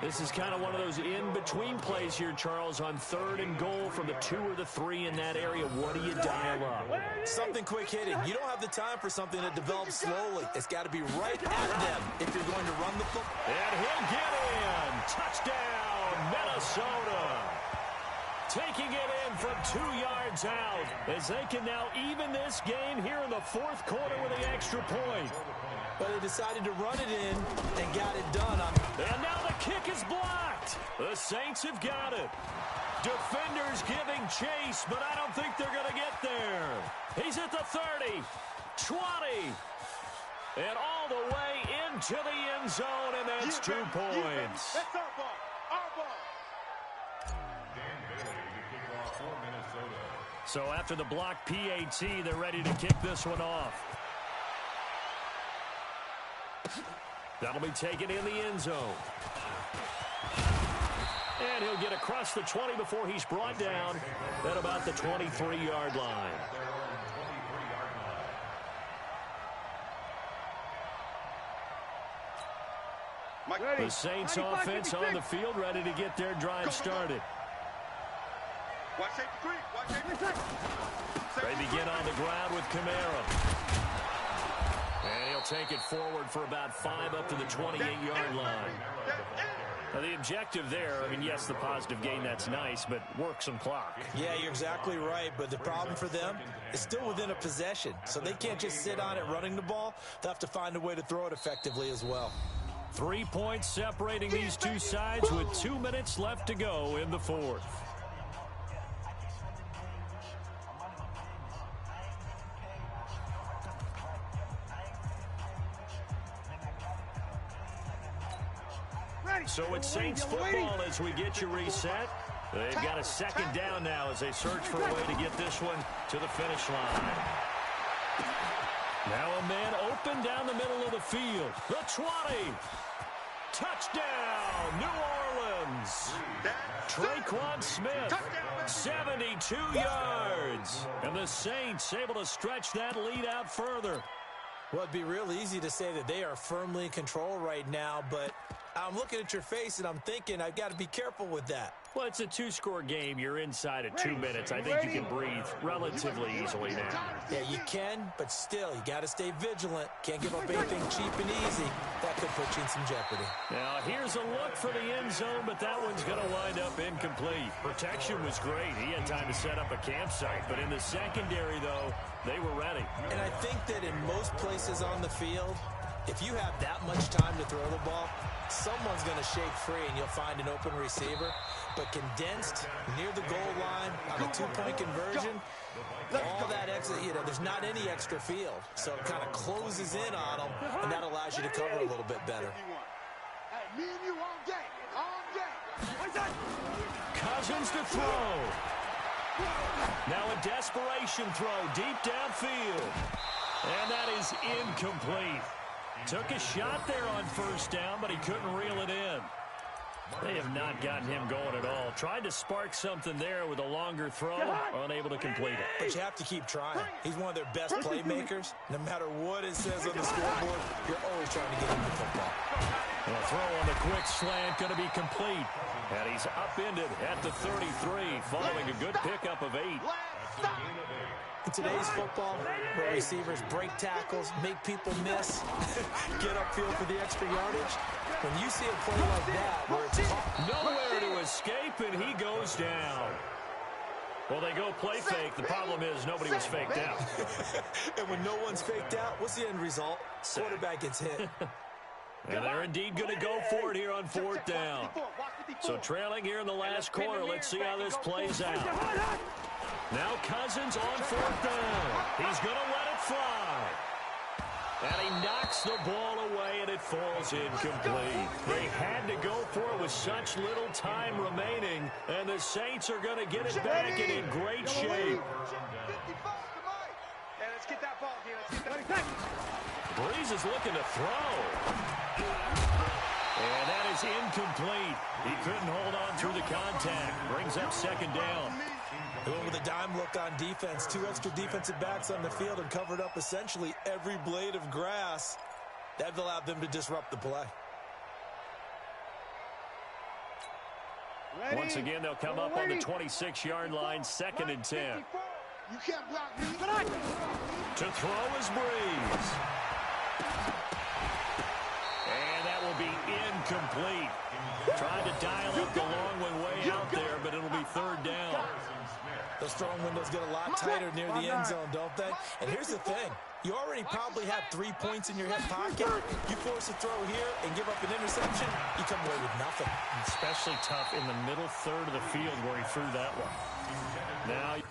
This is kind of one of those in-between plays here, Charles, on 3rd and goal from the 2 or the 3 in that area. What do you dial up? Something quick hitting. You don't have the time for something that develops slowly. It's got to be right at them if you're going to run the football. And he'll get in. Touchdown, Minnesota. Taking it in from 2 yards out as they can now even this game here in the 4th quarter with the extra point. But they decided to run it in and got it done. And now the kick is blocked. The Saints have got it. Defenders giving chase, but I don't think they're going to get there. He's at the 30, 20, and all the way into the end zone, and that's 2 points. That's our ball. Our ball. Dan Bailey to kick off for Minnesota. So after the block PAT, they're ready to kick this one off. That'll be taken in the end zone. And he'll get across the 20 before he's brought down at about the 23-yard line. The Saints offense on the field, ready to get their drive started. Watch safety 3. Watch safety 3. They begin on the ground with Camara. And he'll take it forward for about 5 up to the 28-yard line. Now, the objective there, I mean, yes, the positive gain, that's nice, but work some clock. Yeah, you're exactly right, but the problem for them is still within a possession, so they can't just sit on it running the ball. They'll have to find a way to throw it effectively as well. 3 points separating these two sides with 2 minutes left to go in the fourth. So it's Saints football as we get you reset. They've got a second down now as they search for a way to get this one to the finish line. Now a man open down the middle of the field. The 20. Touchdown, New Orleans. Traquan Smith, 72 yards. And the Saints able to stretch that lead out further. Well, it'd be real easy to say that they are firmly in control right now, but I'm looking at your face and I'm thinking I've got to be careful with that. Well, it's a 2-score game. You're inside at 2 minutes. I think you can breathe relatively easily now. Yeah, you can, but still, you got to stay vigilant. Can't give up anything cheap and easy. That could put you in some jeopardy. Now, here's a look for the end zone, but that one's going to wind up incomplete. Protection was great. He had time to set up a campsite, but in the secondary, though, they were ready. And I think that in most places on the field, if you have that much time to throw the ball, someone's going to shake free and you'll find an open receiver. But condensed near the goal line on a 2-point conversion, all that extra, there's not any extra field. So it kind of closes in on them, and that allows you to cover a little bit better. Hey, me and you all day. All day. Cousins to throw. Now a desperation throw deep downfield. And that is incomplete. Took a shot there on first down, but he couldn't reel it in. They have not gotten him going at all. Tried to spark something there with a longer throw, unable to complete it. But you have to keep trying. He's one of their best playmakers. No matter what it says on the scoreboard, you're always trying to get him the football. And a throw on the quick slant going to be complete. And he's upended at the 33, following a good pickup of 8. In today's football, where receivers break tackles, make people miss, get upfield for the extra yardage, when you see a play like that where it's nowhere to escape, and he goes down. Well, they go play fake. The problem is nobody was faked out. And when no one's faked out, what's the end result? Quarterback gets hit. And they're indeed going to go for it here on 4th down. So trailing here in the last quarter, let's see how this plays out. Now Cousins on 4th down. He's going to let it fly. And he knocks the ball away, and it falls incomplete. They had to go for it with such little time remaining, and the Saints are going to get it back and in great shape. Hey, let's get that ball here. Let's get that. Breeze is looking to throw. And that is incomplete. He couldn't hold on through the contact. Brings up 2nd down. Going with a dime look on defense. 2 extra defensive backs on the field and covered up essentially every blade of grass. That allowed them to disrupt the play. Once again, they'll come up on the 26-yard line, 2nd and 10. You can't block me. To throw is Breeze. And that will be incomplete. Tried to dial up the long one way out there, but it'll be 3rd down. Those throwing windows get a lot tighter near the end zone, don't they? And here's the thing. You already probably have 3 points in your hip pocket. You force a throw here and give up an interception, you come away with nothing. Especially tough in the middle third of the field where he threw that one. Now